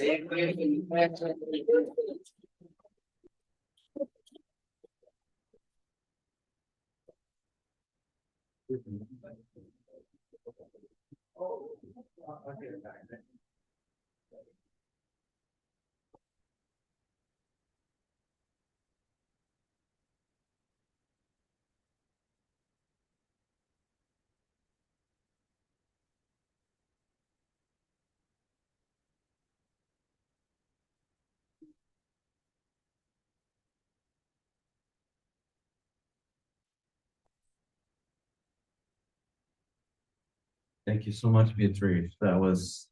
Thank you so much, Beatrice. That was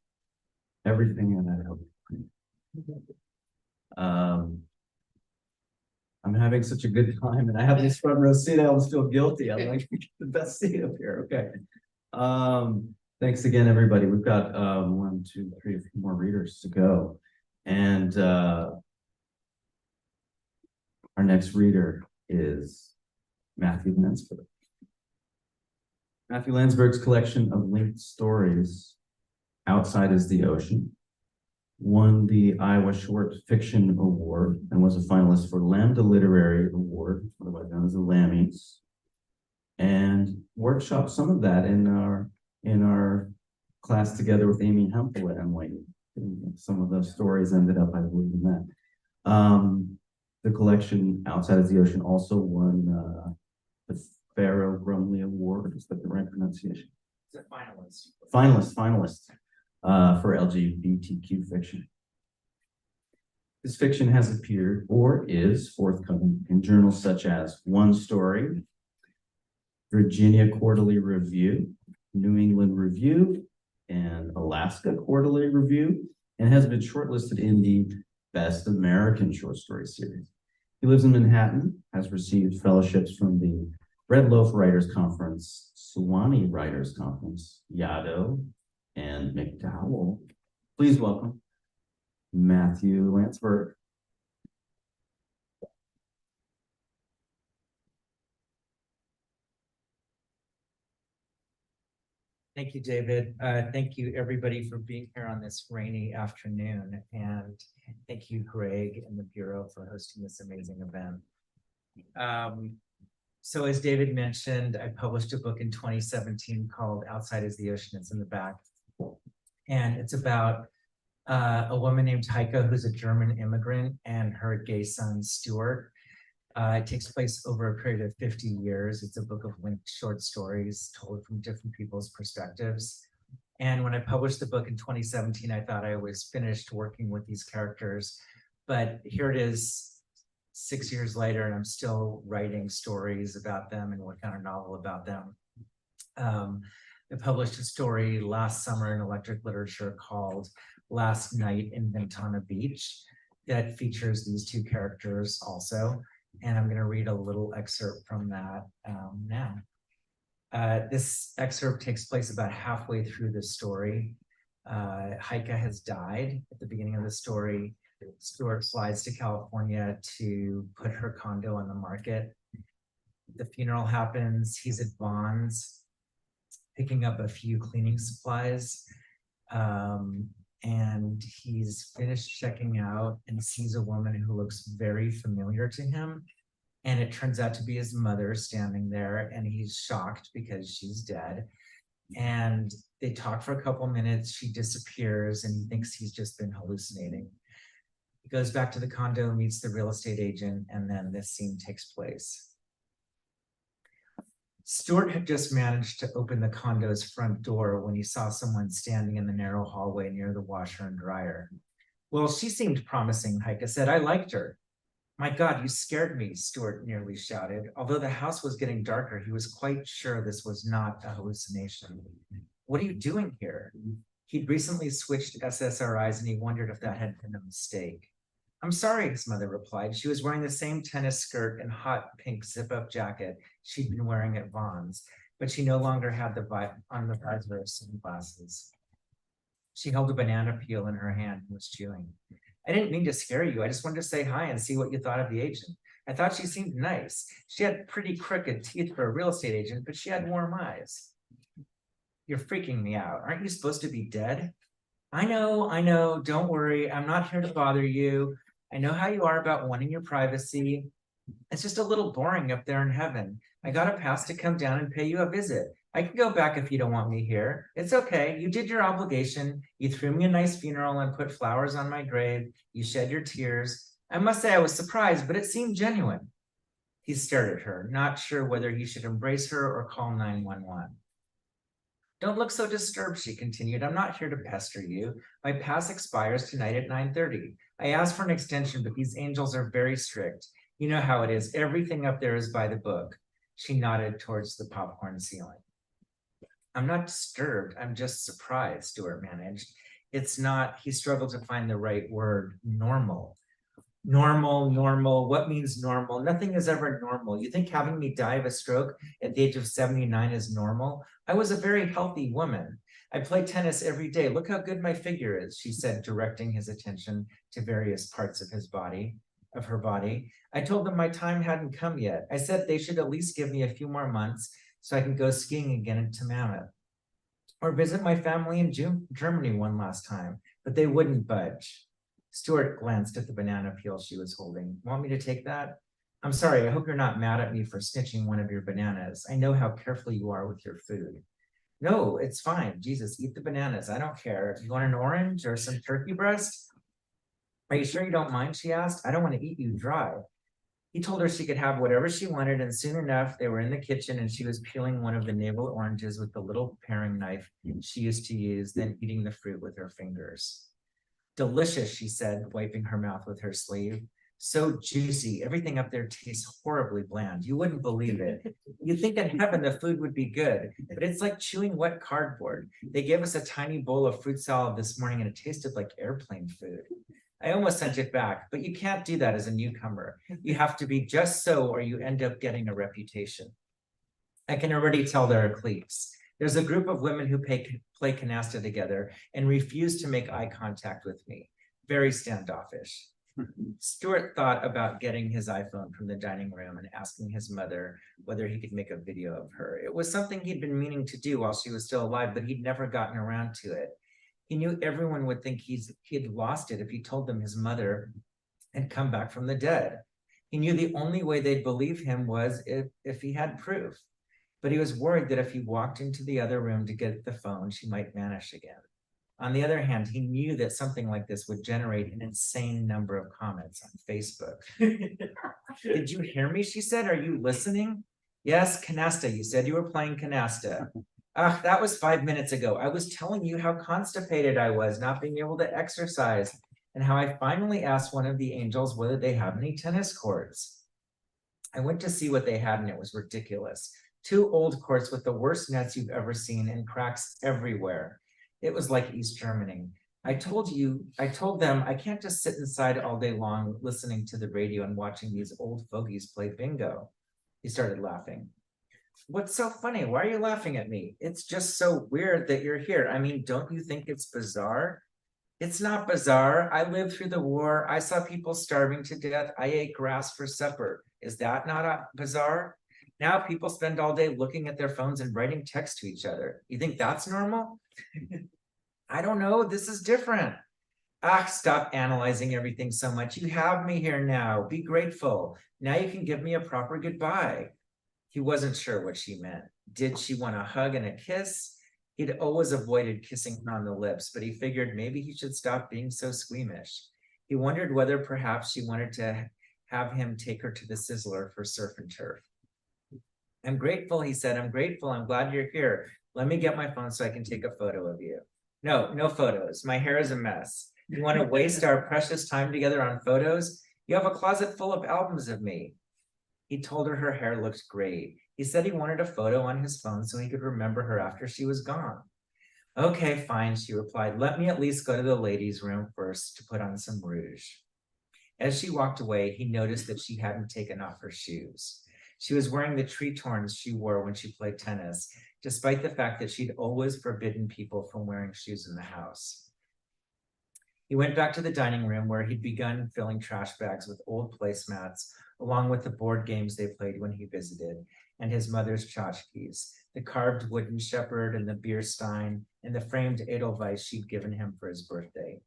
everything that I hoped. I'm having such a good time and I have this front row seat. I almost feel guilty. I'm like the best seat up here. Okay. Thanks again, everybody. We've got 1, 2, 3, 4 more readers to go. And our next reader is Matthew Lansberg. Matthew Landsberg's collection of linked stories, Outside is the Ocean, won the Iowa Short Fiction Award and was a finalist for Lambda Literary Award, otherwise known as the Lammies, and workshopped some of that in our class together with Amy Hempel at NYU. Some of those stories ended up, I believe, in that. The collection Outside is the Ocean also won the Pharaoh Brumley Award. Is that the right pronunciation? It's a finalist. Finalist for LGBTQ fiction. This fiction has appeared or is forthcoming in journals such as One Story, Virginia Quarterly Review, New England Review, and Alaska Quarterly Review, and has been shortlisted in the Best American Short Story Series. He lives in Manhattan, has received fellowships from the Red Loaf Writers Conference, Sewanee Writers Conference, Yaddo, and McDowell. Please welcome Matthew Landsberg. Thank you, David. Thank you, everybody, for being here on this rainy afternoon. And thank you, Greg and the Bureau, for hosting this amazing event. So as David mentioned, I published a book in 2017 called Outside is the Ocean. It's in the back. And it's about a woman named Heike, who's a German immigrant, and her gay son, Stuart. It takes place over a period of 50 years. It's a book of linked short stories told from different people's perspectives. And when I published the book in 2017, I thought I was finished working with these characters. But here it is 6 years later, and I'm still writing stories about them and working on a novel about them. I published a story last summer in Electric Literature called Last Night in Ventana Beach that features these two characters also. And I'm going to read a little excerpt from that now. This excerpt takes place about halfway through the story. Heike has died at the beginning of the story. Stuart flies to California to put her condo on the market. The funeral happens. He's at Vons, picking up a few cleaning supplies. And he's finished checking out and sees a woman who looks very familiar to him. And it turns out to be his mother standing there, and he's shocked because she's dead. And they talk for a couple minutes, she disappears, and he thinks he's just been hallucinating. He goes back to the condo, meets the real estate agent, and then this scene takes place. Stuart had just managed to open the condo's front door when he saw someone standing in the narrow hallway near the washer and dryer. Well, she seemed promising, Heike said. I liked her. My God, you scared me, Stuart nearly shouted. Although the house was getting darker, he was quite sure this was not a hallucination. What are you doing here? He'd recently switched SSRIs and he wondered if that had been a mistake. I'm sorry, his mother replied. She was wearing the same tennis skirt and hot pink zip-up jacket she'd been wearing at Vons, but she no longer had the visor of sunglasses. She held a banana peel in her hand and was chewing. I didn't mean to scare you. I just wanted to say hi and see what you thought of the agent. I thought she seemed nice. She had pretty crooked teeth for a real estate agent, but she had warm eyes. You're freaking me out. Aren't you supposed to be dead? I know. Don't worry. I'm not here to bother you. I know how you are about wanting your privacy. It's just a little boring up there in heaven. I got a pass to come down and pay you a visit. I can go back if you don't want me here. It's okay. You did your obligation. You threw me a nice funeral and put flowers on my grave. You shed your tears. I must say I was surprised, but it seemed genuine. He stared at her, not sure whether he should embrace her or call 911. Don't look so disturbed, she continued. I'm not here to pester you. My pass expires tonight at 9:30. I asked for an extension, but these angels are very strict. You know how it is. Everything up there is by the book. She nodded towards the popcorn ceiling. I'm not disturbed. I'm just surprised, Stuart managed. It's not, he struggled to find the right word, normal. Normal. What means normal? Nothing is ever normal. You think having me die of a stroke at the age of 79 is normal? I was a very healthy woman. I play tennis every day. Look how good my figure is, she said, directing his attention to various parts of her body. I told them my time hadn't come yet. I said they should at least give me a few more months so I can go skiing again to Mammoth or visit my family in Germany one last time, but they wouldn't budge. Stuart glanced at the banana peel she was holding. Want me to take that? I'm sorry, I hope you're not mad at me for snitching one of your bananas. I know how careful you are with your food. No, it's fine. Jesus, eat the bananas. I don't care. You want an orange or some turkey breast? Are you sure you don't mind? She asked. I don't want to eat you dry. He told her she could have whatever she wanted, and soon enough, they were in the kitchen and she was peeling one of the navel oranges with the little paring knife she used to use, then eating the fruit with her fingers. Delicious, she said, wiping her mouth with her sleeve. So juicy. Everything up there tastes horribly bland. You wouldn't believe it. You'd think in heaven the food would be good, but it's like chewing wet cardboard. They gave us a tiny bowl of fruit salad this morning and it tasted like airplane food. I almost sent it back, but you can't do that as a newcomer. You have to be just so or you end up getting a reputation. I can already tell there are cliques. There's a group of women who play canasta together and refuse to make eye contact with me. Very standoffish. Stuart thought about getting his iPhone from the dining room and asking his mother whether he could make a video of her. It was something he'd been meaning to do while she was still alive, but he'd never gotten around to it. He knew everyone would think he'd lost it if he told them his mother had come back from the dead. He knew the only way they'd believe him was if he had proof. But he was worried that if he walked into the other room to get the phone, she might vanish again. On the other hand, he knew that something like this would generate an insane number of comments on Facebook. Did you hear me? She said, are you listening? Yes, canasta. You said you were playing canasta. That was 5 minutes ago. I was telling you how constipated I was, not being able to exercise, and how I finally asked one of the angels whether they have any tennis courts. I went to see what they had, and it was ridiculous. 2 old courts with the worst nets you've ever seen and cracks everywhere. It was like East Germany. I told them I can't just sit inside all day long listening to the radio and watching these old fogies play bingo. He started laughing. What's so funny? Why are you laughing at me? It's just so weird that you're here. I mean, don't you think it's bizarre? It's not bizarre. I lived through the war. I saw people starving to death. I ate grass for supper. Is that not bizarre? Now people spend all day looking at their phones and writing text to each other. You think that's normal? I don't know. This is different. Stop analyzing everything so much. You have me here now. Be grateful. Now you can give me a proper goodbye. He wasn't sure what she meant. Did she want a hug and a kiss? He'd always avoided kissing her on the lips, but he figured maybe he should stop being so squeamish. He wondered whether perhaps she wanted to have him take her to the Sizzler for surf and turf. I'm grateful, he said. I'm grateful. I'm glad you're here. Let me get my phone so I can take a photo of you. No photos. My hair is a mess. You want to waste our precious time together on photos? You have a closet full of albums of me. He told her hair looked great. He said he wanted a photo on his phone so he could remember her after she was gone. Okay, fine, she replied. Let me at least go to the ladies' room first to put on some rouge. As she walked away, he noticed that she hadn't taken off her shoes. She was wearing the tree torns she wore when she played tennis, despite the fact that she'd always forbidden people from wearing shoes in the house. He went back to the dining room where he'd begun filling trash bags with old placemats, along with the board games they played when he visited, and his mother's tchotchkes, the carved wooden shepherd and the beer stein, and the framed Edelweiss she'd given him for his birthday.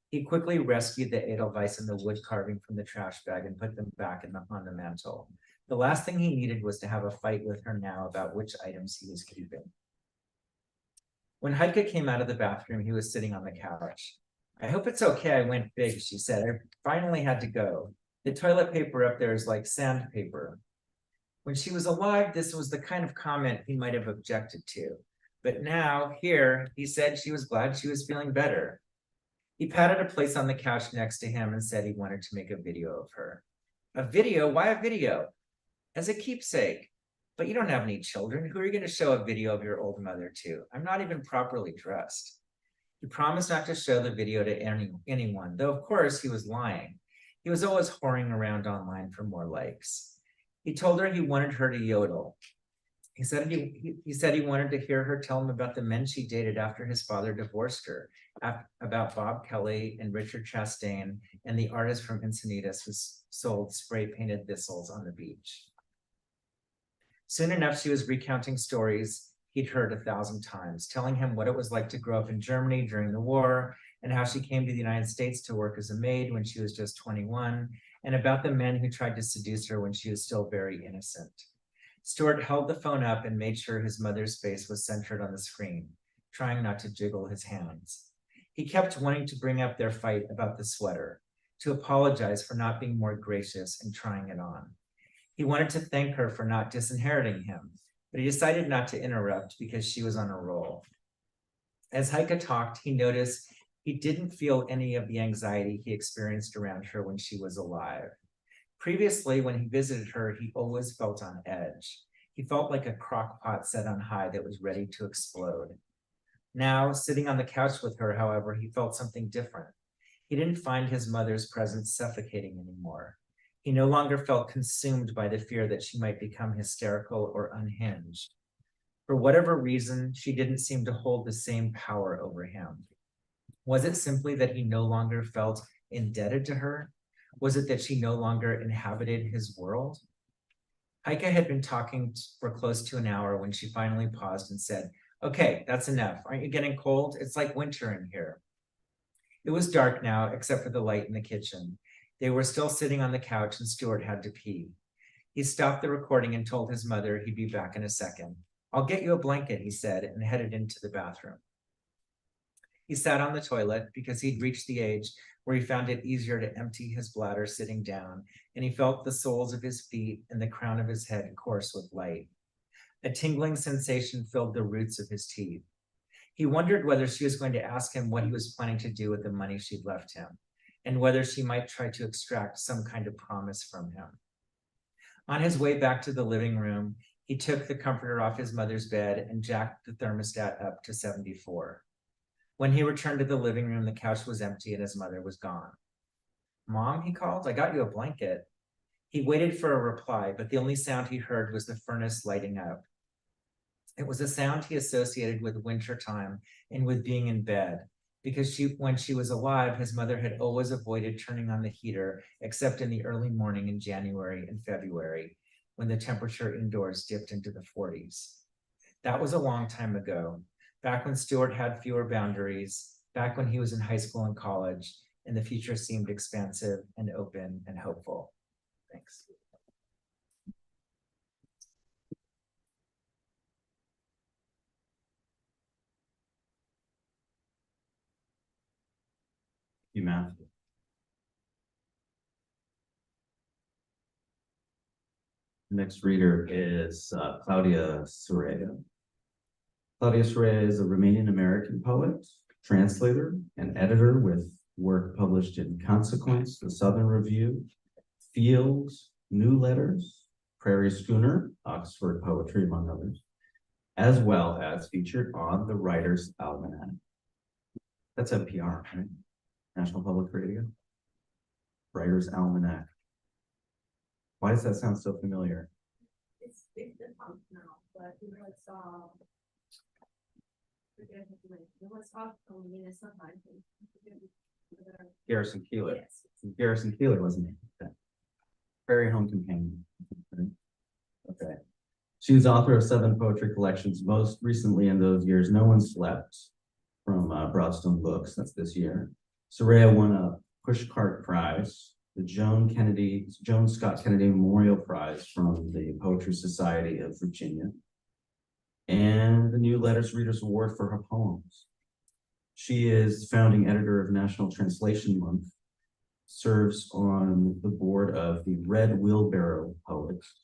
He quickly rescued the Edelweiss and the wood carving from the trash bag and put them back on the mantle. The last thing he needed was to have a fight with her now about which items he was keeping. When Heike came out of the bathroom, he was sitting on the couch. I hope it's okay I went big, she said. I finally had to go. The toilet paper up there is like sandpaper. When she was alive, this was the kind of comment he might have objected to. But now, here, he said she was glad she was feeling better. He patted a place on the couch next to him and said he wanted to make a video of her. A video? Why a video? As a keepsake. But you don't have any children. Who are you going to show a video of your old mother to? I'm not even properly dressed. He promised not to show the video to anyone, though of course he was lying. He was always whoring around online for more likes. He told her he wanted her to yodel. He said he wanted to hear her tell him about the men she dated after his father divorced her, about Bob Kelly and Richard Chastain and the artist from Encinitas who sold spray-painted thistles on the beach. Soon enough, she was recounting stories he'd heard 1,000 times, telling him what it was like to grow up in Germany during the war, and how she came to the United States to work as a maid when she was just 21, and about the men who tried to seduce her when she was still very innocent. Stuart held the phone up and made sure his mother's face was centered on the screen, trying not to jiggle his hands. He kept wanting to bring up their fight about the sweater, to apologize for not being more gracious and trying it on. He wanted to thank her for not disinheriting him, but he decided not to interrupt because she was on a roll. As Heike talked, he noticed he didn't feel any of the anxiety he experienced around her when she was alive. Previously, when he visited her, he always felt on edge. He felt like a crock pot set on high that was ready to explode. Now, sitting on the couch with her, however, he felt something different. He didn't find his mother's presence suffocating anymore. He no longer felt consumed by the fear that she might become hysterical or unhinged. For whatever reason, she didn't seem to hold the same power over him. Was it simply that he no longer felt indebted to her? Was it that she no longer inhabited his world? Heike had been talking for close to an hour when she finally paused and said, "Okay, that's enough. Aren't you getting cold? It's like winter in here." It was dark now, except for the light in the kitchen. They were still sitting on the couch and Stuart had to pee. He stopped the recording and told his mother he'd be back in a second. "I'll get you a blanket," he said, and headed into the bathroom. He sat on the toilet because he'd reached the age where he found it easier to empty his bladder sitting down, and he felt the soles of his feet and the crown of his head coarse with light. A tingling sensation filled the roots of his teeth. He wondered whether she was going to ask him what he was planning to do with the money she'd left him, and whether she might try to extract some kind of promise from him. On his way back to the living room, he took the comforter off his mother's bed and jacked the thermostat up to 74. When he returned to the living room, the couch was empty and his mother was gone. "Mom," he called, "I got you a blanket." He waited for a reply, but the only sound he heard was the furnace lighting up. It was a sound he associated with winter time and with being in bed, because when she was alive, his mother had always avoided turning on the heater, except in the early morning in January and February, when the temperature indoors dipped into the 40s. That was a long time ago, back when Stuart had fewer boundaries, back when he was in high school and college, and the future seemed expansive and open and hopeful. Thanks. You, Matthew. Next reader is Claudia Soraya. Claudia Soraya is a Romanian-American poet, translator, and editor with work published in Consequence, The Southern Review, Fields, New Letters, Prairie Schooner, Oxford Poetry, among others, as well as featured on the Writer's Almanac. That's NPR, right? National Public Radio. Writer's Almanac. Why does that sound so familiar? It's defunct now, but it was off from Minnesota, I think. Garrison Keillor. Yes. Garrison Keillor, wasn't it? Okay. Prairie Home Companion. Okay. She was author of 7 poetry collections. Most recently in those years, No One Slept from Broadstone Books. That's this year. Soraya won a Pushcart Prize, the Joan Scott Kennedy Memorial Prize from the Poetry Society of Virginia, and the New Letters Readers Award for her poems. She is founding editor of National Translation Month, serves on the board of the Red Wheelbarrow Poets,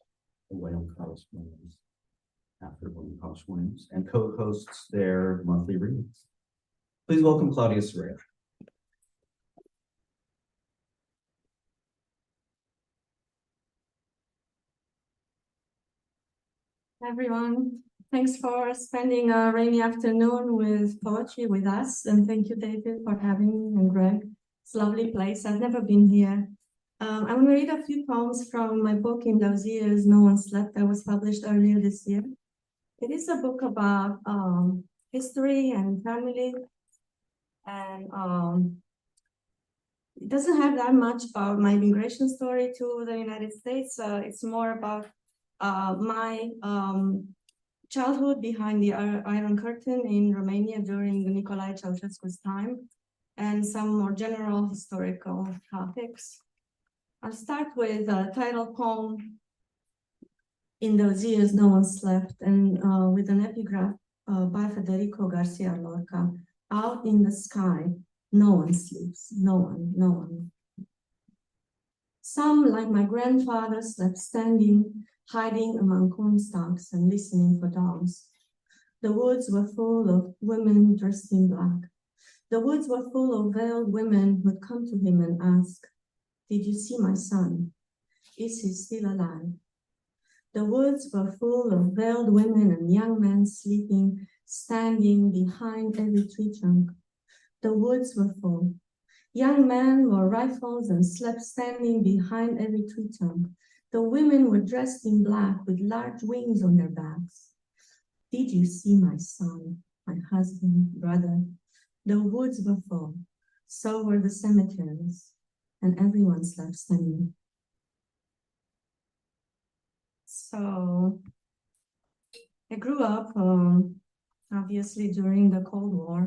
the William Carlos Williams, after William Carlos Williams, and co-hosts their monthly readings. Please welcome Claudia Soraya. Everyone, thanks for spending a rainy afternoon with poetry with us, and thank you, David, for having me, and Greg. It's a lovely place. I've never been here. I'm going to read a few poems from my book In Those Years No One Slept that was published earlier this year. It is a book about history and family, and it doesn't have that much about my immigration story to the United States. It's more about my childhood behind the Iron Curtain in Romania during Nicolae Ceausescu's time, and some more general historical topics. I'll start with a title poem, In Those Years No One Slept, and with an epigraph by Federico Garcia Lorca. Out in the sky, no one sleeps, no one. Some, like my grandfather, slept standing, hiding among corn stalks and listening for dogs. The woods were full of women dressed in black. The woods were full of veiled women who'd come to him and ask, "Did you see my son? Is he still alive?" The woods were full of veiled women and young men sleeping, standing behind every tree trunk. The woods were full. Young men wore rifles and slept standing behind every tree trunk. The women were dressed in black with large wings on their backs. "Did you see my son, my husband, brother?" The woods were full. So were the cemeteries, and everyone slept standing. So I grew up, obviously, during the Cold War,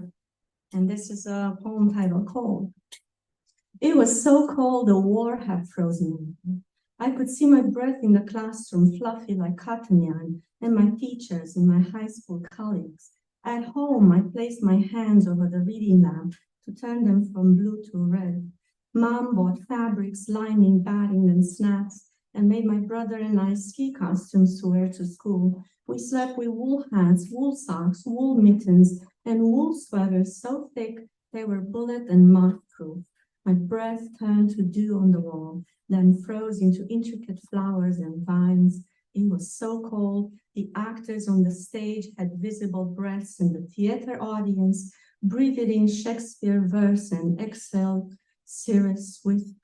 and this is a poem titled Cold. It was so cold the war had frozen me. I could see my breath in the classroom, fluffy like cotton yarn, and my teachers and my high school colleagues. At home, I placed my hands over the reading lamp to turn them from blue to red. Mom bought fabrics, lining, batting, and snacks, and made my brother and I ski costumes to wear to school. We slept with wool hats, wool socks, wool mittens, and wool sweaters so thick they were bullet and moth-proof. My breath turned to dew on the wall, then froze into intricate flowers and vines. It was so cold, the actors on the stage had visible breaths, and the theater audience breathed in Shakespeare verse and exhaled Cyrus Swift.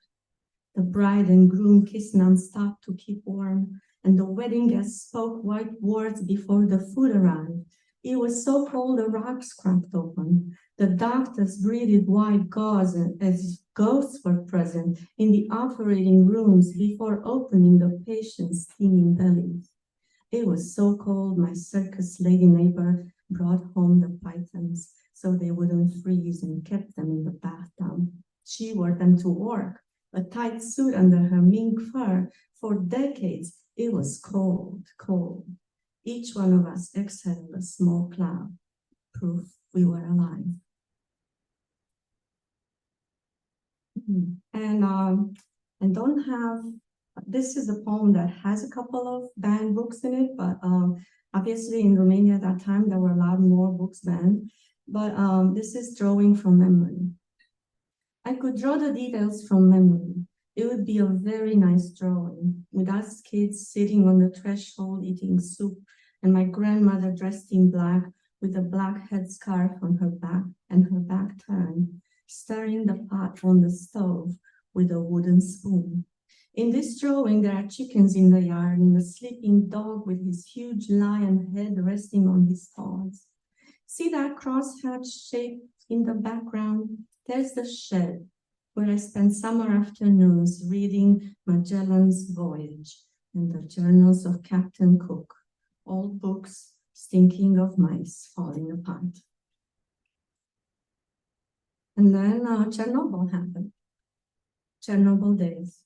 The bride and groom kissed nonstop to keep warm, and the wedding guests spoke white words before the food arrived. It was so cold the rocks cracked open. The doctors breathed white gauze as if ghosts were present in the operating rooms before opening the patients' steaming bellies. It was so cold my circus lady neighbor brought home the pythons so they wouldn't freeze and kept them in the bathtub. She wore them to work, a tight suit under her mink fur. For decades, it was cold, cold. Each one of us exhaled a small cloud, proof we were alive. And don't have, this is a poem that has a couple of banned books in it, but obviously in Romania at that time, there were a lot more books banned, but this is drawing from memory. I could draw the details from memory. It would be a very nice drawing, with us kids sitting on the threshold eating soup, and my grandmother dressed in black with a black headscarf on her back and her back turned, stirring the pot on the stove with a wooden spoon. In this drawing, there are chickens in the yard and a sleeping dog with his huge lion head resting on his paws. See that crosshatch shape in the background? There's the shed where I spent summer afternoons reading Magellan's Voyage and the journals of Captain Cook, old books stinking of mice falling apart. And then Chernobyl happened. Chernobyl days.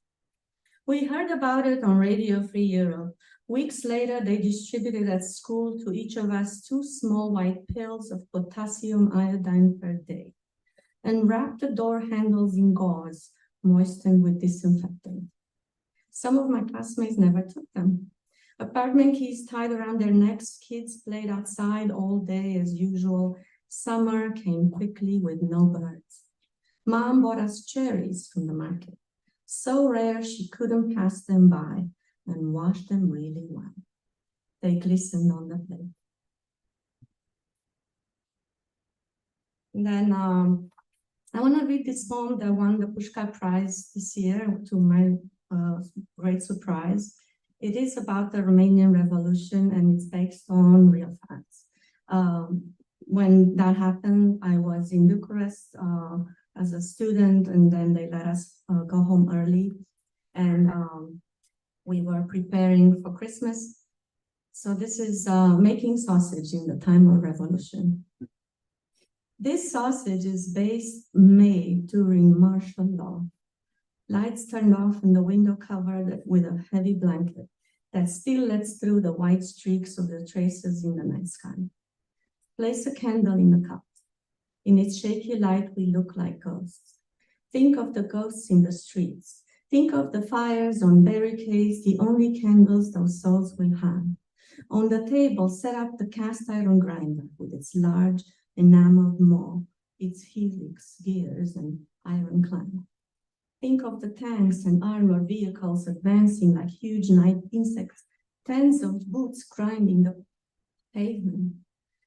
We heard about it on Radio Free Europe. Weeks later, they distributed at school to each of us 2 small white pills of potassium iodine per day and wrapped the door handles in gauze, moistened with disinfectant. Some of my classmates never took them. Apartment keys tied around their necks, kids played outside all day as usual. Summer came quickly with no birds. Mom bought us cherries from the market, so rare she couldn't pass them by, and washed them really well. They glistened on the plate. And then I want to read this poem that won the Pushka Prize this year, to my great surprise. It is about the Romanian Revolution, and it's based on real facts. When that happened, I was in Bucharest as a student, and then they let us go home early, and we were preparing for Christmas. So this is making sausage in the time of revolution. This sausage is made during martial law. Lights turned off and the window covered with a heavy blanket that still lets through the white streaks of the traces in the night sky. Place a candle in the cup. In its shaky light, we look like ghosts. Think of the ghosts in the streets. Think of the fires on barricades, the only candles those souls will have. On the table, set up the cast iron grinder with its large enameled maw, its helix, gears, and iron clamp. Think of the tanks and armored vehicles advancing like huge night insects, tens of boots grinding the pavement.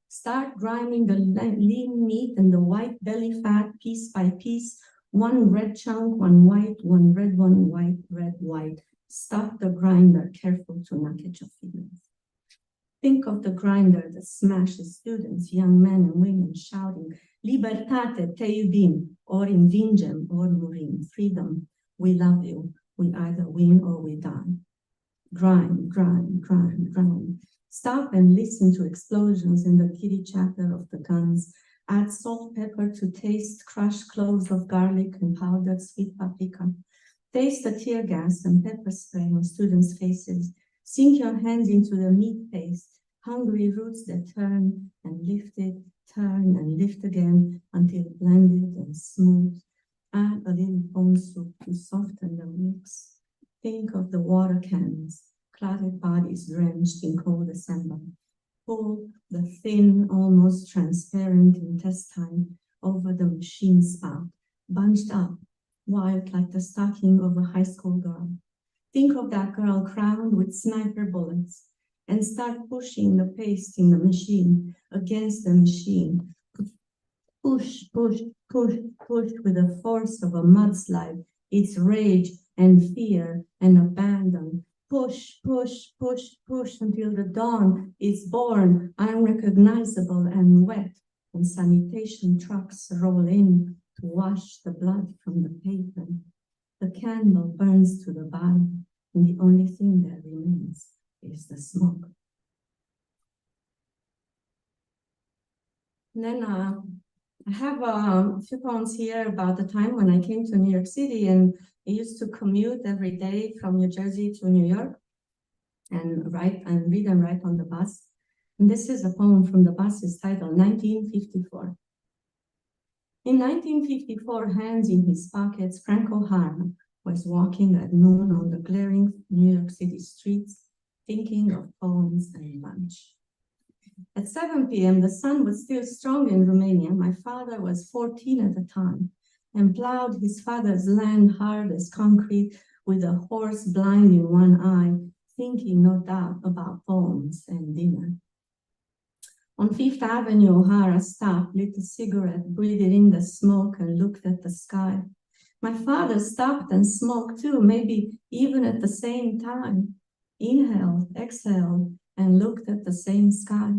Start grinding the lean meat and the white belly fat piece by piece, one red chunk, one white, one red, one white, red, white. Stop the grinder, careful to not catch your feelings. Think of the grinder that smashes students, young men and women shouting, Libertate, te iubim, or in vingem, or murim, freedom, we love you, we either win or we die. Grind, grind, grind, grind. Stop and listen to explosions in the kitty chatter of the guns. Add salt, pepper to taste, crushed cloves of garlic and powdered sweet paprika. Taste the tear gas and pepper spray on students' faces. Sink your hands into the meat paste, hungry roots that turn and lift it, turn and lift again until blended and smooth. Add a little bone soup to soften the mix. Think of the water cans, clotted bodies drenched in cold December. Pull the thin, almost transparent intestine over the machine spout, bunched up, wild like the stocking of a high school girl. Think of that girl crowned with sniper bullets and start pushing the paste in the machine against the machine. Push, push, push, push with the force of a mudslide, its rage and fear and abandon. Push, push, push, push until the dawn is born, unrecognizable and wet, and sanitation trucks roll in to wash the blood from the pavement. The candle burns to the bottom, and the only thing that remains is the smoke. And then I have a few poems here about the time when I came to New York City, and I used to commute every day from New Jersey to New York and read and write on the bus. And this is a poem from the bus. It's titled 1954. In 1954, hands in his pockets, Frank O'Hara was walking at noon on the glaring New York City streets, thinking of poems and lunch. At 7 p.m., the sun was still strong in Romania. My father was 14 at the time and plowed his father's land hard as concrete with a horse blind in one eye, thinking no doubt about poems and dinner. On Fifth Avenue, O'Hara stopped, lit a cigarette, breathed in the smoke, and looked at the sky. My father stopped and smoked too, maybe even at the same time. Inhaled, exhaled, and looked at the same sky.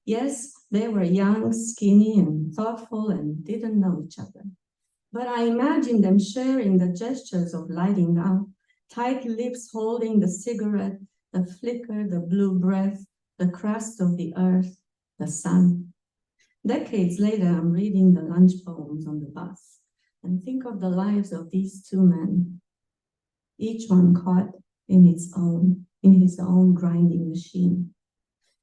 Yes, they were young, skinny, and thoughtful, and didn't know each other. But I imagined them sharing the gestures of lighting up, tight lips holding the cigarette, the flicker, the blue breath, the crust of the earth, the sun. Decades later, I'm reading the lunch poems on the bus and think of the lives of these two men, each one caught in his own grinding machine.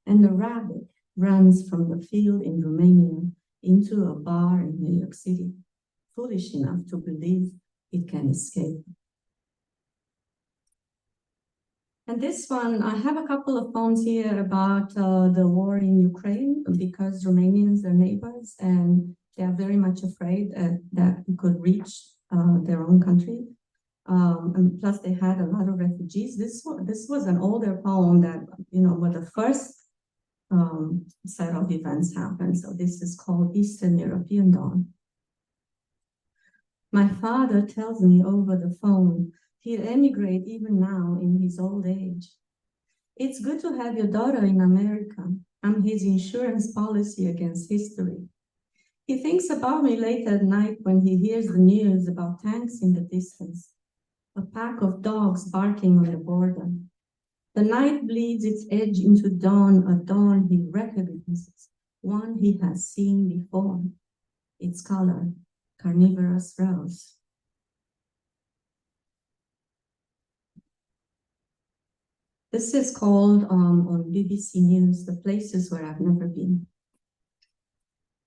And the rabbit runs from the field in Romania into a bar in New York City, foolish enough to believe it can escape. And this one, I have a couple of poems here about the war in Ukraine, because Romanians are neighbors and they are very much afraid that it could reach their own country. And plus they had a lot of refugees. This was an older poem that, when the first set of events happened. So this is called Eastern European Dawn. My father tells me over the phone, he'll emigrate even now in his old age. It's good to have your daughter in America. I'm his insurance policy against history. He thinks about me late at night when he hears the news about tanks in the distance, a pack of dogs barking on the border. The night bleeds its edge into dawn, a dawn he recognizes, one he has seen before. Its color, carnivorous rose. This is called on BBC News, The Places Where I've Never Been.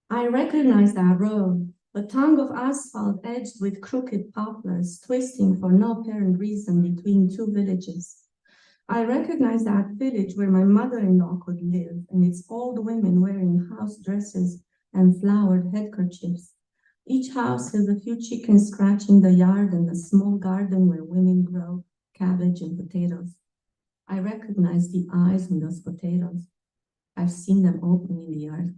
I recognize that road, a tongue of asphalt edged with crooked poplars, twisting for no apparent reason between two villages. I recognize that village where my mother-in-law could live, and its old women wearing house dresses and flowered headkerchiefs. Each house has a few chickens scratching the yard and a small garden where women grow cabbage and potatoes. I recognize the eyes in those potatoes. I've seen them open in the earth.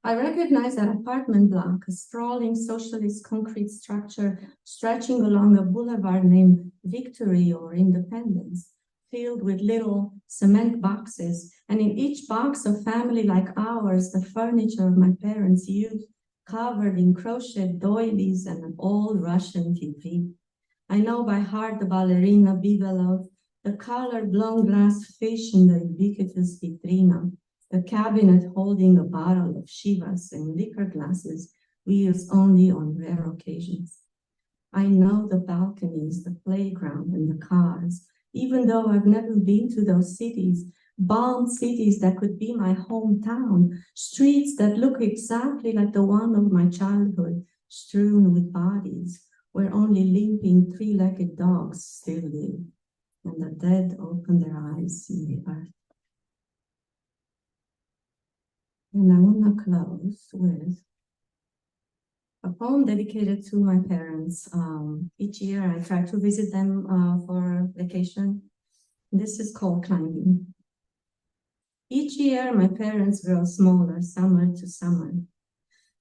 I recognize that apartment block, a sprawling socialist concrete structure stretching along a boulevard named Victory or Independence, filled with little cement boxes, and in each box a family like ours, the furniture of my parents' youth, covered in crochet doilies and an old Russian TV. I know by heart the ballerina Bigelow, the colored blown glass fish in the ubiquitous vitrina, the cabinet holding a bottle of Chivas and liquor glasses we use only on rare occasions. I know the balconies, the playground, and the cars, even though I've never been to those cities, bound cities that could be my hometown, streets that look exactly like the one of my childhood, strewn with bodies, where only limping three-legged dogs still live, and the dead open their eyes in the earth. And I want to close with a poem dedicated to my parents. Each year I try to visit them for vacation. This is called Climbing. Each year my parents grow smaller, summer to summer.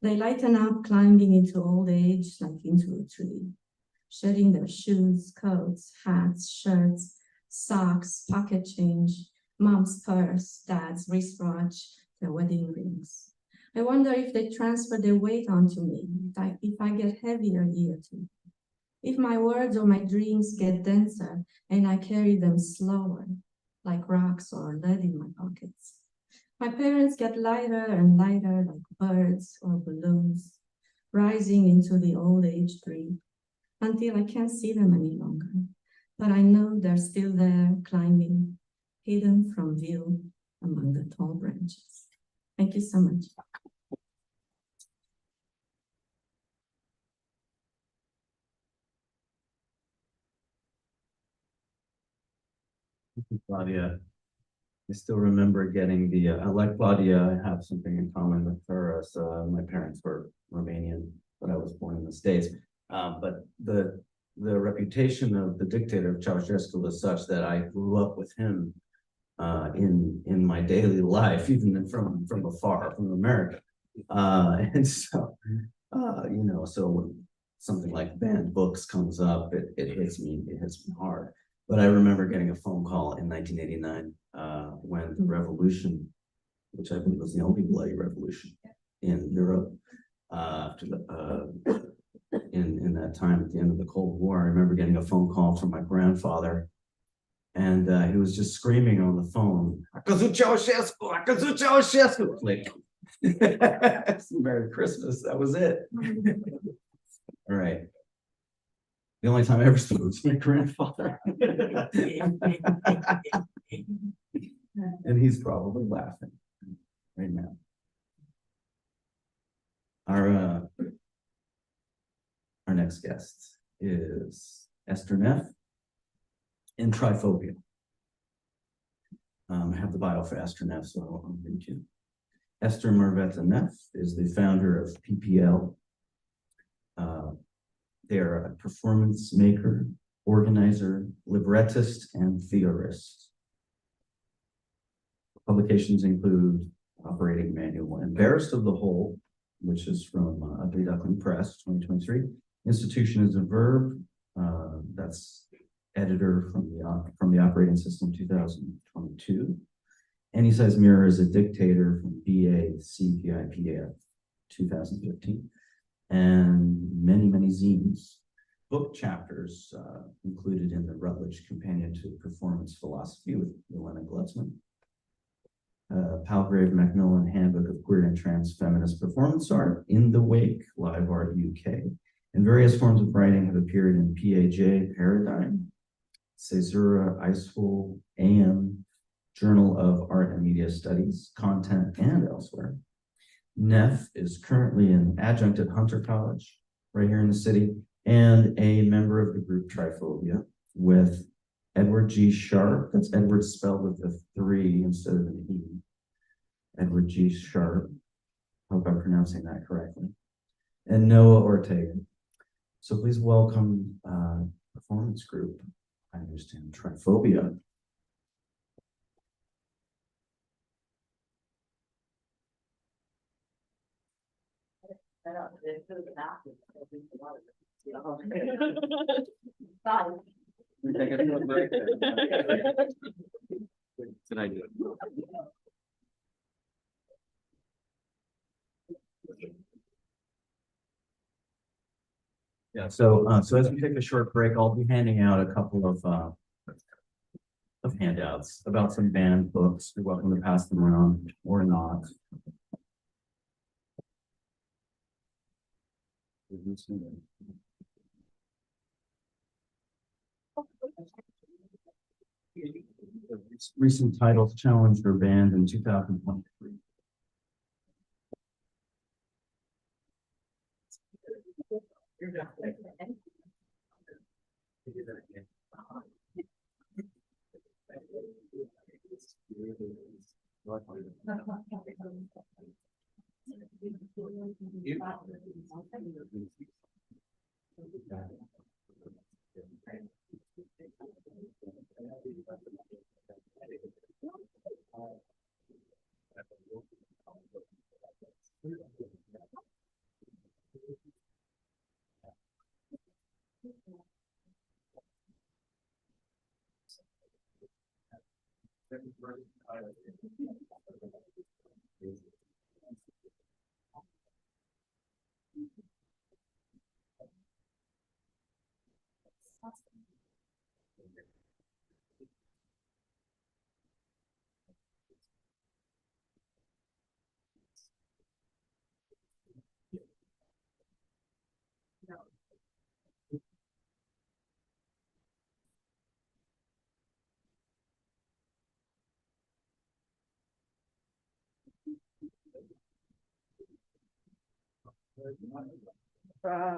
They lighten up climbing into old age like into a tree, shedding their shoes, coats, hats, shirts, socks, pocket change, mom's purse, dad's wristwatch, their wedding rings. I wonder if they transfer their weight onto me, if I get heavier year to year, if my words or my dreams get denser and I carry them slower, like rocks or lead in my pockets. My parents get lighter and lighter like birds or balloons, rising into the old age tree until I can't see them any longer. But I know they're still there climbing, hidden from view among the tall branches. Thank you so much. Claudia, I still remember getting the, I like Claudia, I have something in common with her, as my parents were Romanian, but I was born in the States. But the reputation of the dictator of Ceausescu was such that I grew up with him in my daily life, even from afar, from America. And so, you know, so when something like banned books comes up, it hits me hard. But I remember getting a phone call in 1989 when the revolution, which I believe was the only bloody revolution in Europe after in that time at the end of the Cold War. I remember getting a phone call from my grandfather, and he was just screaming on the phone, "Akazu Ceausescu, Akazu Ceausescu!" Like, Merry Christmas. That was it. All right. The only time I ever spoke to my grandfather. And he's probably laughing right now. Our next guest is Esther Neff in Triphobia. I have the bio for Esther Neff, so I'll read you. Esther Marveta Neff is the founder of PPL. They're a performance maker, organizer, librettist, and theorist. Publications include Operating Manual, Embarrassed of the Whole, which is from Ugly Duckling Press, 2023. Institution is a Verb, that's editor from the Operating System, 2022. Any Size Mirror is a Dictator from BA CPIPF, 2015. And many, many zines, book chapters included in the Rutledge Companion to Performance Philosophy with Elena Glucksman, Palgrave Macmillan Handbook of Queer and Trans Feminist Performance Art, In the Wake, Live Art UK, and various forms of writing have appeared in PAJ Paradigm, Caesura, Iceful, AM, Journal of Art and Media Studies, Content, and elsewhere. Neff is currently an adjunct at Hunter College, right here in the city, and a member of the group Triphobia with Edward G. Sharp. That's Edward spelled with a 3 instead of an E. Edward G. Sharp. Hope I'm pronouncing that correctly. And Noah Ortega. So please welcome performance group. I understand Triphobia. Good idea. Yeah, so as we take a short break, I'll be handing out a couple of handouts about some band books. You're welcome to pass them around or not. Recent titles challenged or banned in 2023.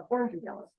Orange and yellow.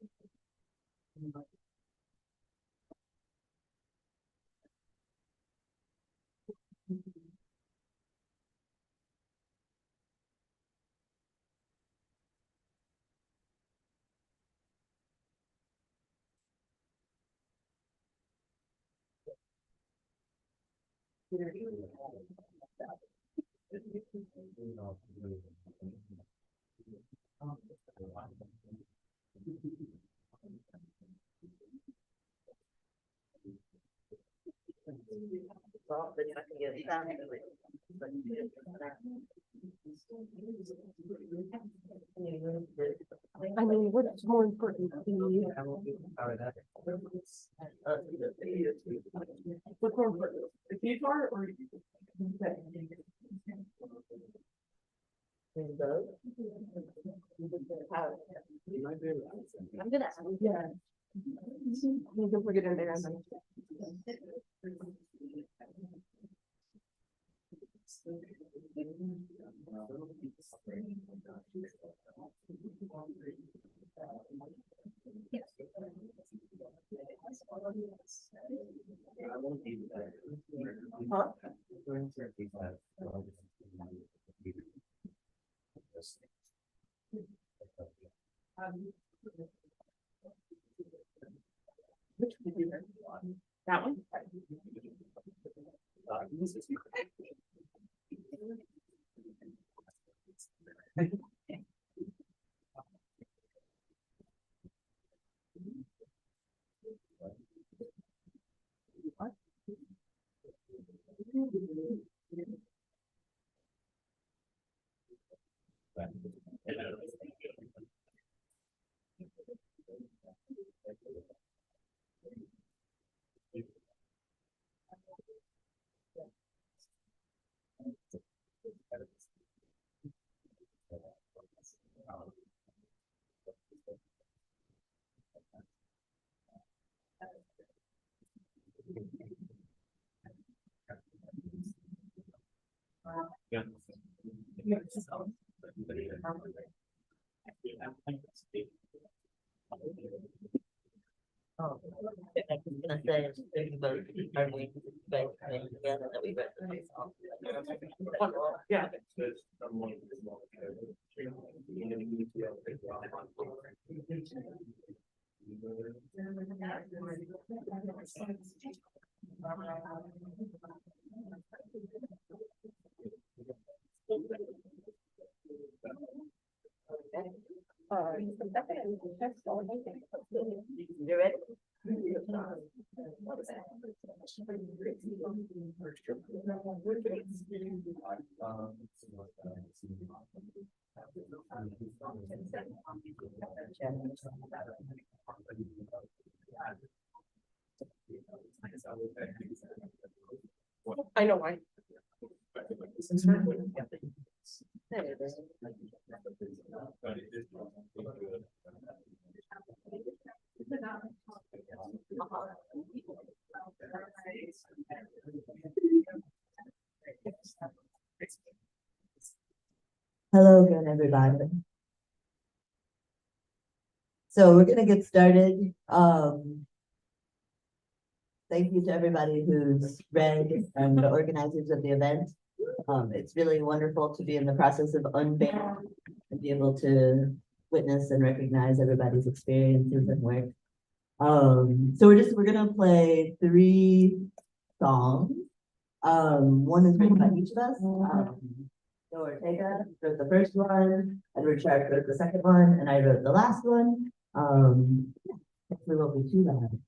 I mean, what's more important to you? What's more important, the guitar or? I'm gonna, yeah. You can put it in there and then. Huh? Which computer? That one? Oh, I was gonna say, think about, are we, guys coming together that we read the song? Yeah. You ready? I know why. There it is. Hello again, everybody. So we're gonna get started. Thank you to everybody who's read and the organizers of the event. It's really wonderful to be in the process of unveiling and be able to witness and recognize everybody's experiences and work. So we're gonna play 3 songs. One is written by each of us. Joe Ortega wrote the first one, Edward Sharp wrote the second one, and I wrote the last one. Hopefully it won't be too bad.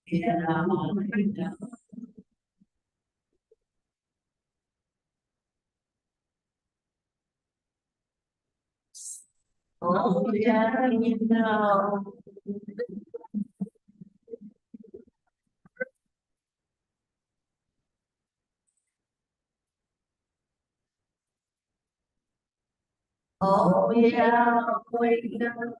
Yeah. Oh, yeah, you know. Oh, yeah, we know.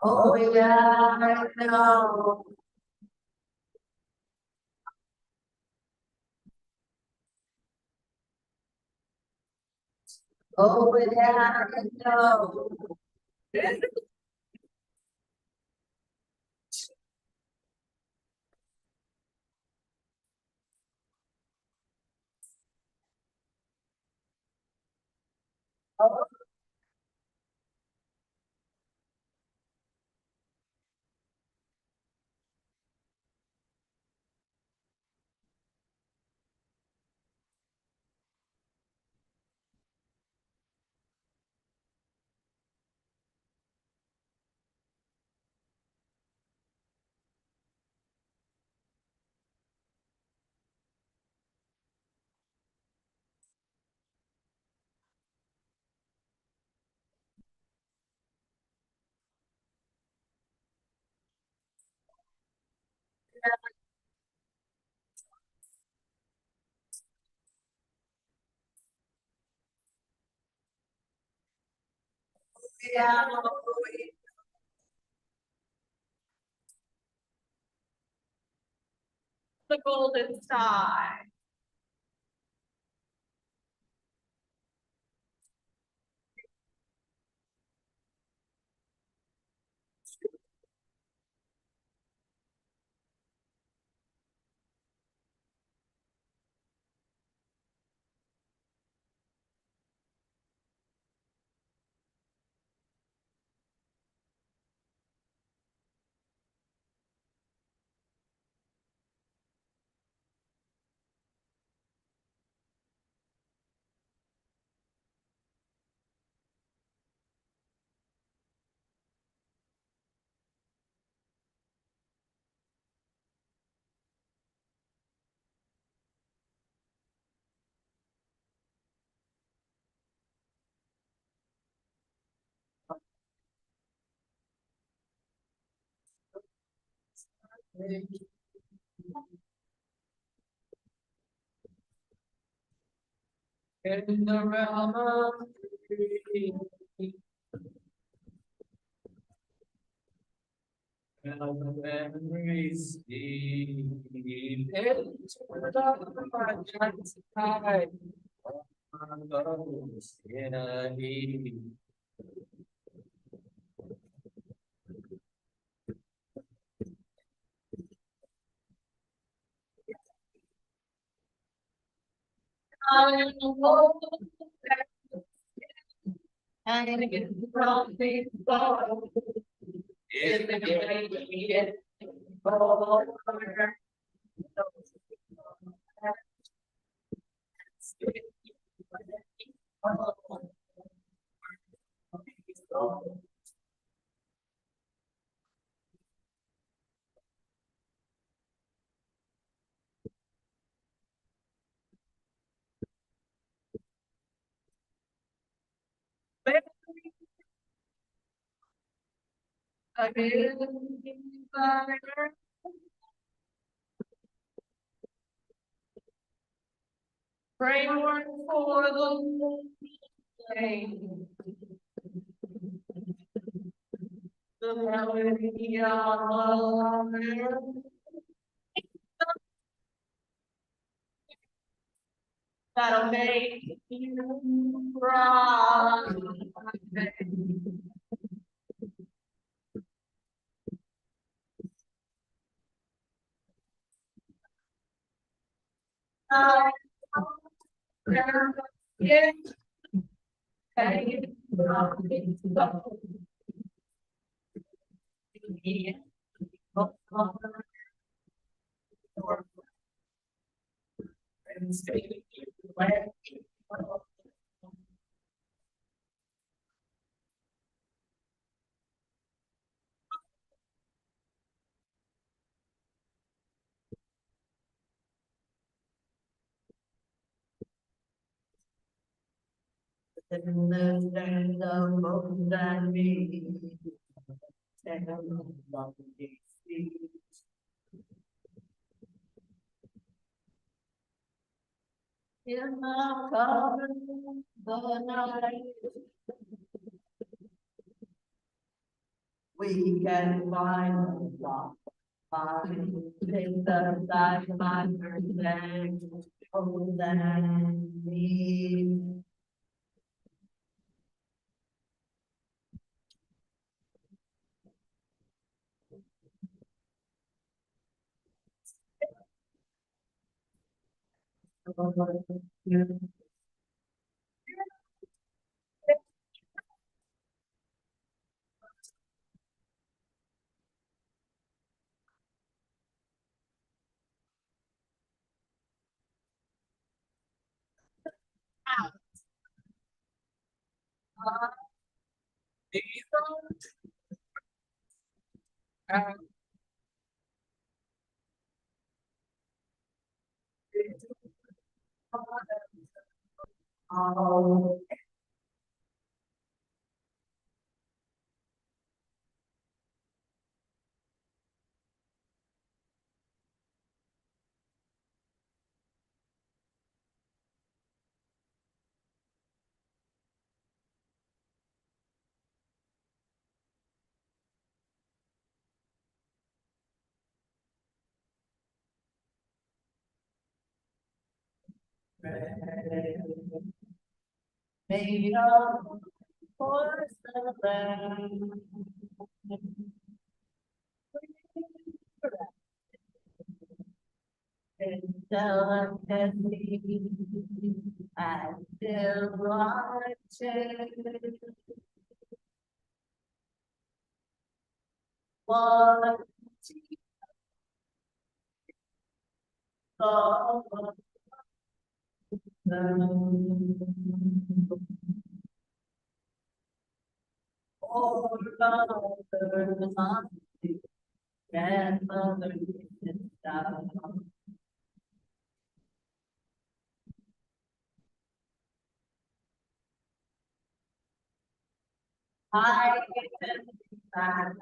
Oh, yeah, I know. Oh, yeah, no. Yeah. The golden sky. In the realm of dreams, and the memories deep into the dark sky. On those in a heat. I know and it's from the fall. It's the day we get over. Framework for the flame. The melody of that'll make you cry. Yeah. And the most that me. And the love in the cover, the night. We can find love. Find things that my birthday. Oh, that me. Made of porcelain. Delicately, I still watching. One, two, all others on the grandmother is down. I can back.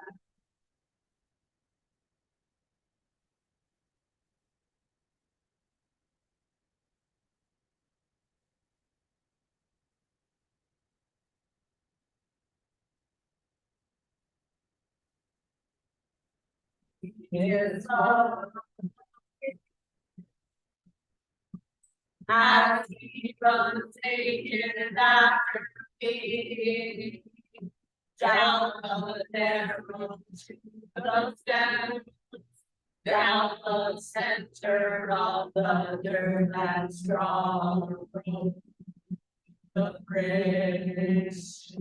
Here's all I keep on taking after me. Down the narrow to the stand, down the center of the dirt and strong. The bridge.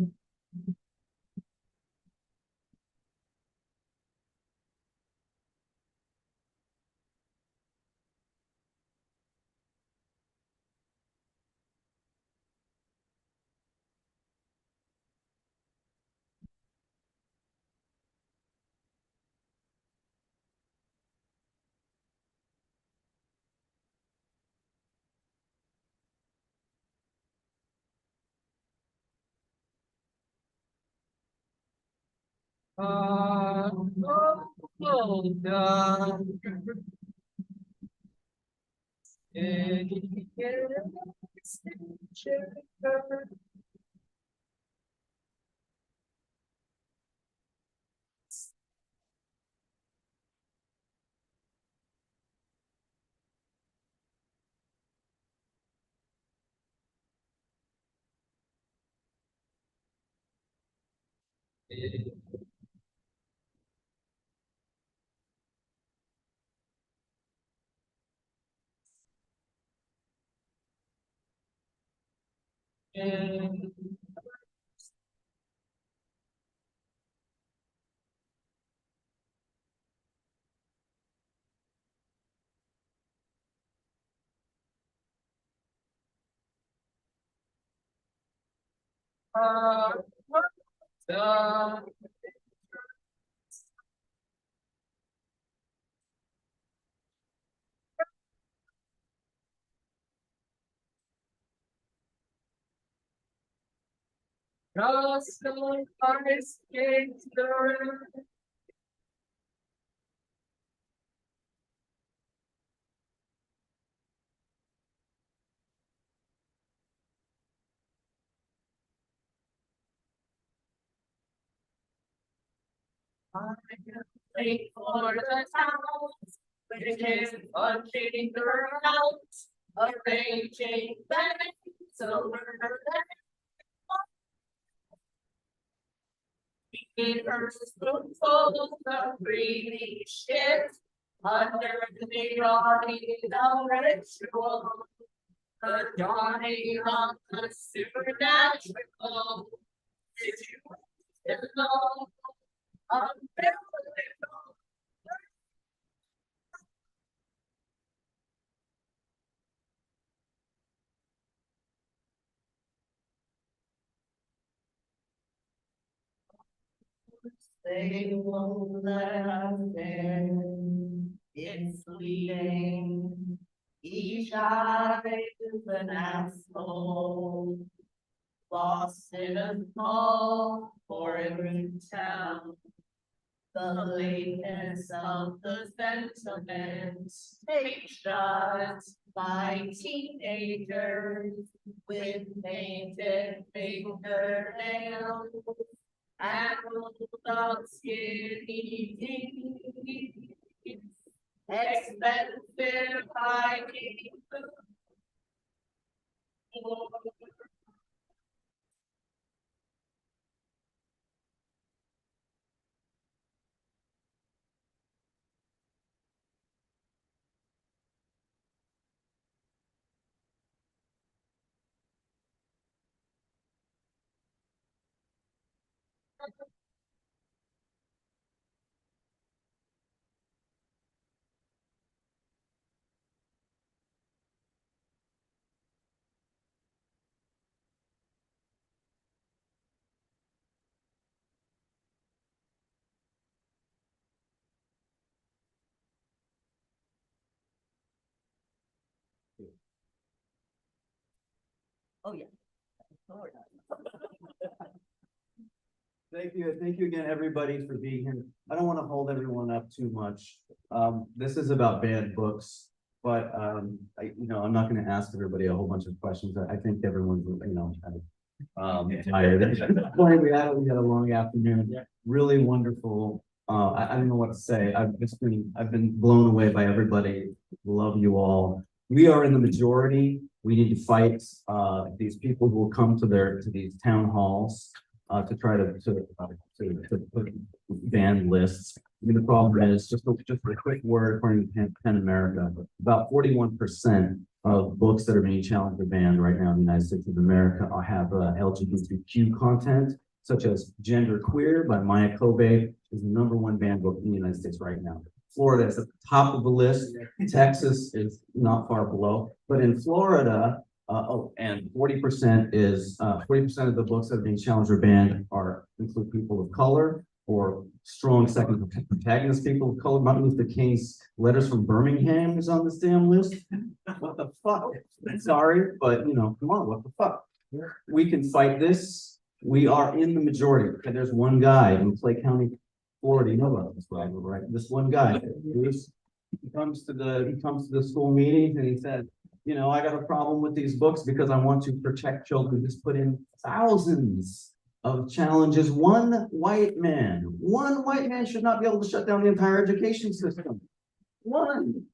Wait for the towns, which is punching around, arranging banks over the In her spoonful of breathing shit, under the rotting ritual, the dawning of the supernatural. Did you know unbearable? They won't let us in. It's leading. Each eye is an asshole. Lost in a small foreign town. The lateness of the sentiment takes shots by teenagers with painted fingernails and bulldog skinny jeans. Expensive hiking boots. Oh, yeah. Thank you again, everybody, for being here. I don't want to hold everyone up too much. This is about banned books, but I'm not going to ask everybody a whole bunch of questions. I think everyone's, kind of tired. We had a long afternoon. Really wonderful. I don't know what to say. I've been blown away by everybody. Love you all. We are in the majority. We need to fight these people who will come to these town halls to try to put ban lists. I mean, the problem is just a quick word according to PEN America, about 41% of books that are being challenged or banned right now in the United States of America have LGBTQ content, such as Gender Queer by Maya Kobe is the #1 banned book in the United States right now. Florida is at the top of the list. Texas is not far below, but in Florida, and 40% of the books that are being challenged or banned include people of color or strong second protagonist people of color. Martin Luther King's Letters from Birmingham is on this damn list. What the fuck? Sorry, but come on, what the fuck? We can fight this. We are in the majority. Okay, there's one guy in Clay County, Florida. You know about this guy, right? This one guy. He comes to the school meetings and he said, I got a problem with these books because I want to protect children. Just put in thousands of challenges. One white man should not be able to shut down the entire education system. One.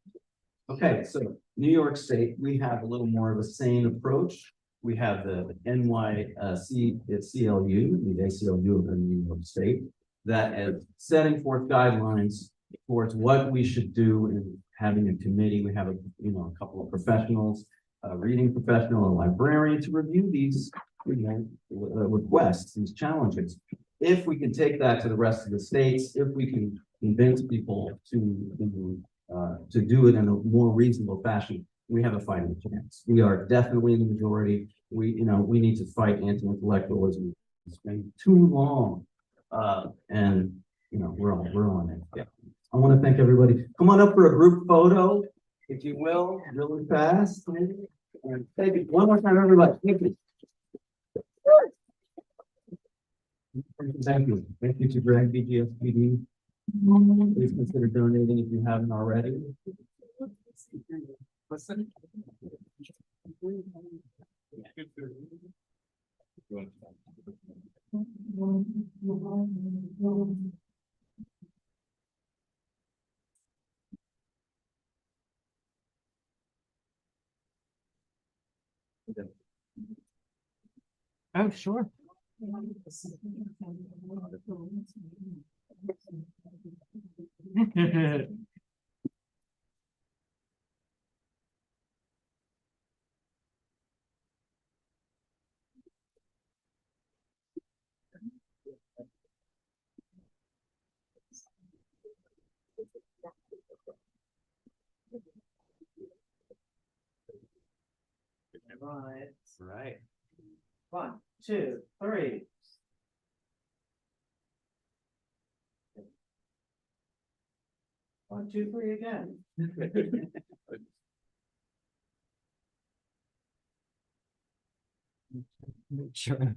Okay, so New York State, we have a little more of a sane approach. We have the NYC, it's CLU, the ACLU of New York State, that is setting forth guidelines towards what we should do in having a committee. We have a couple of professionals, a reading professional, a librarian to review these requests, these challenges. If we can take that to the rest of the states, if we can convince people to do it in a more reasonable fashion, we have a fighting chance. We are definitely in the majority. We need to fight anti-intellectualism. It's been too long, and we're on it. Yeah. I want to thank everybody. Come on up for a group photo, if you will, really fast. And thank you one more time, everybody. Thank you. Thank you. Thank you to Greg, BGSPD. Please consider donating if you haven't already. Listen. Oh, sure. Right. 1, 2, 3. One, two, three again. Sure.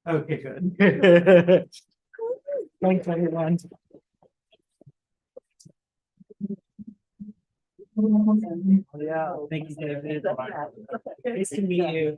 Okay, good. Thanks, everyone. Yeah, thank you, David. Nice to meet you.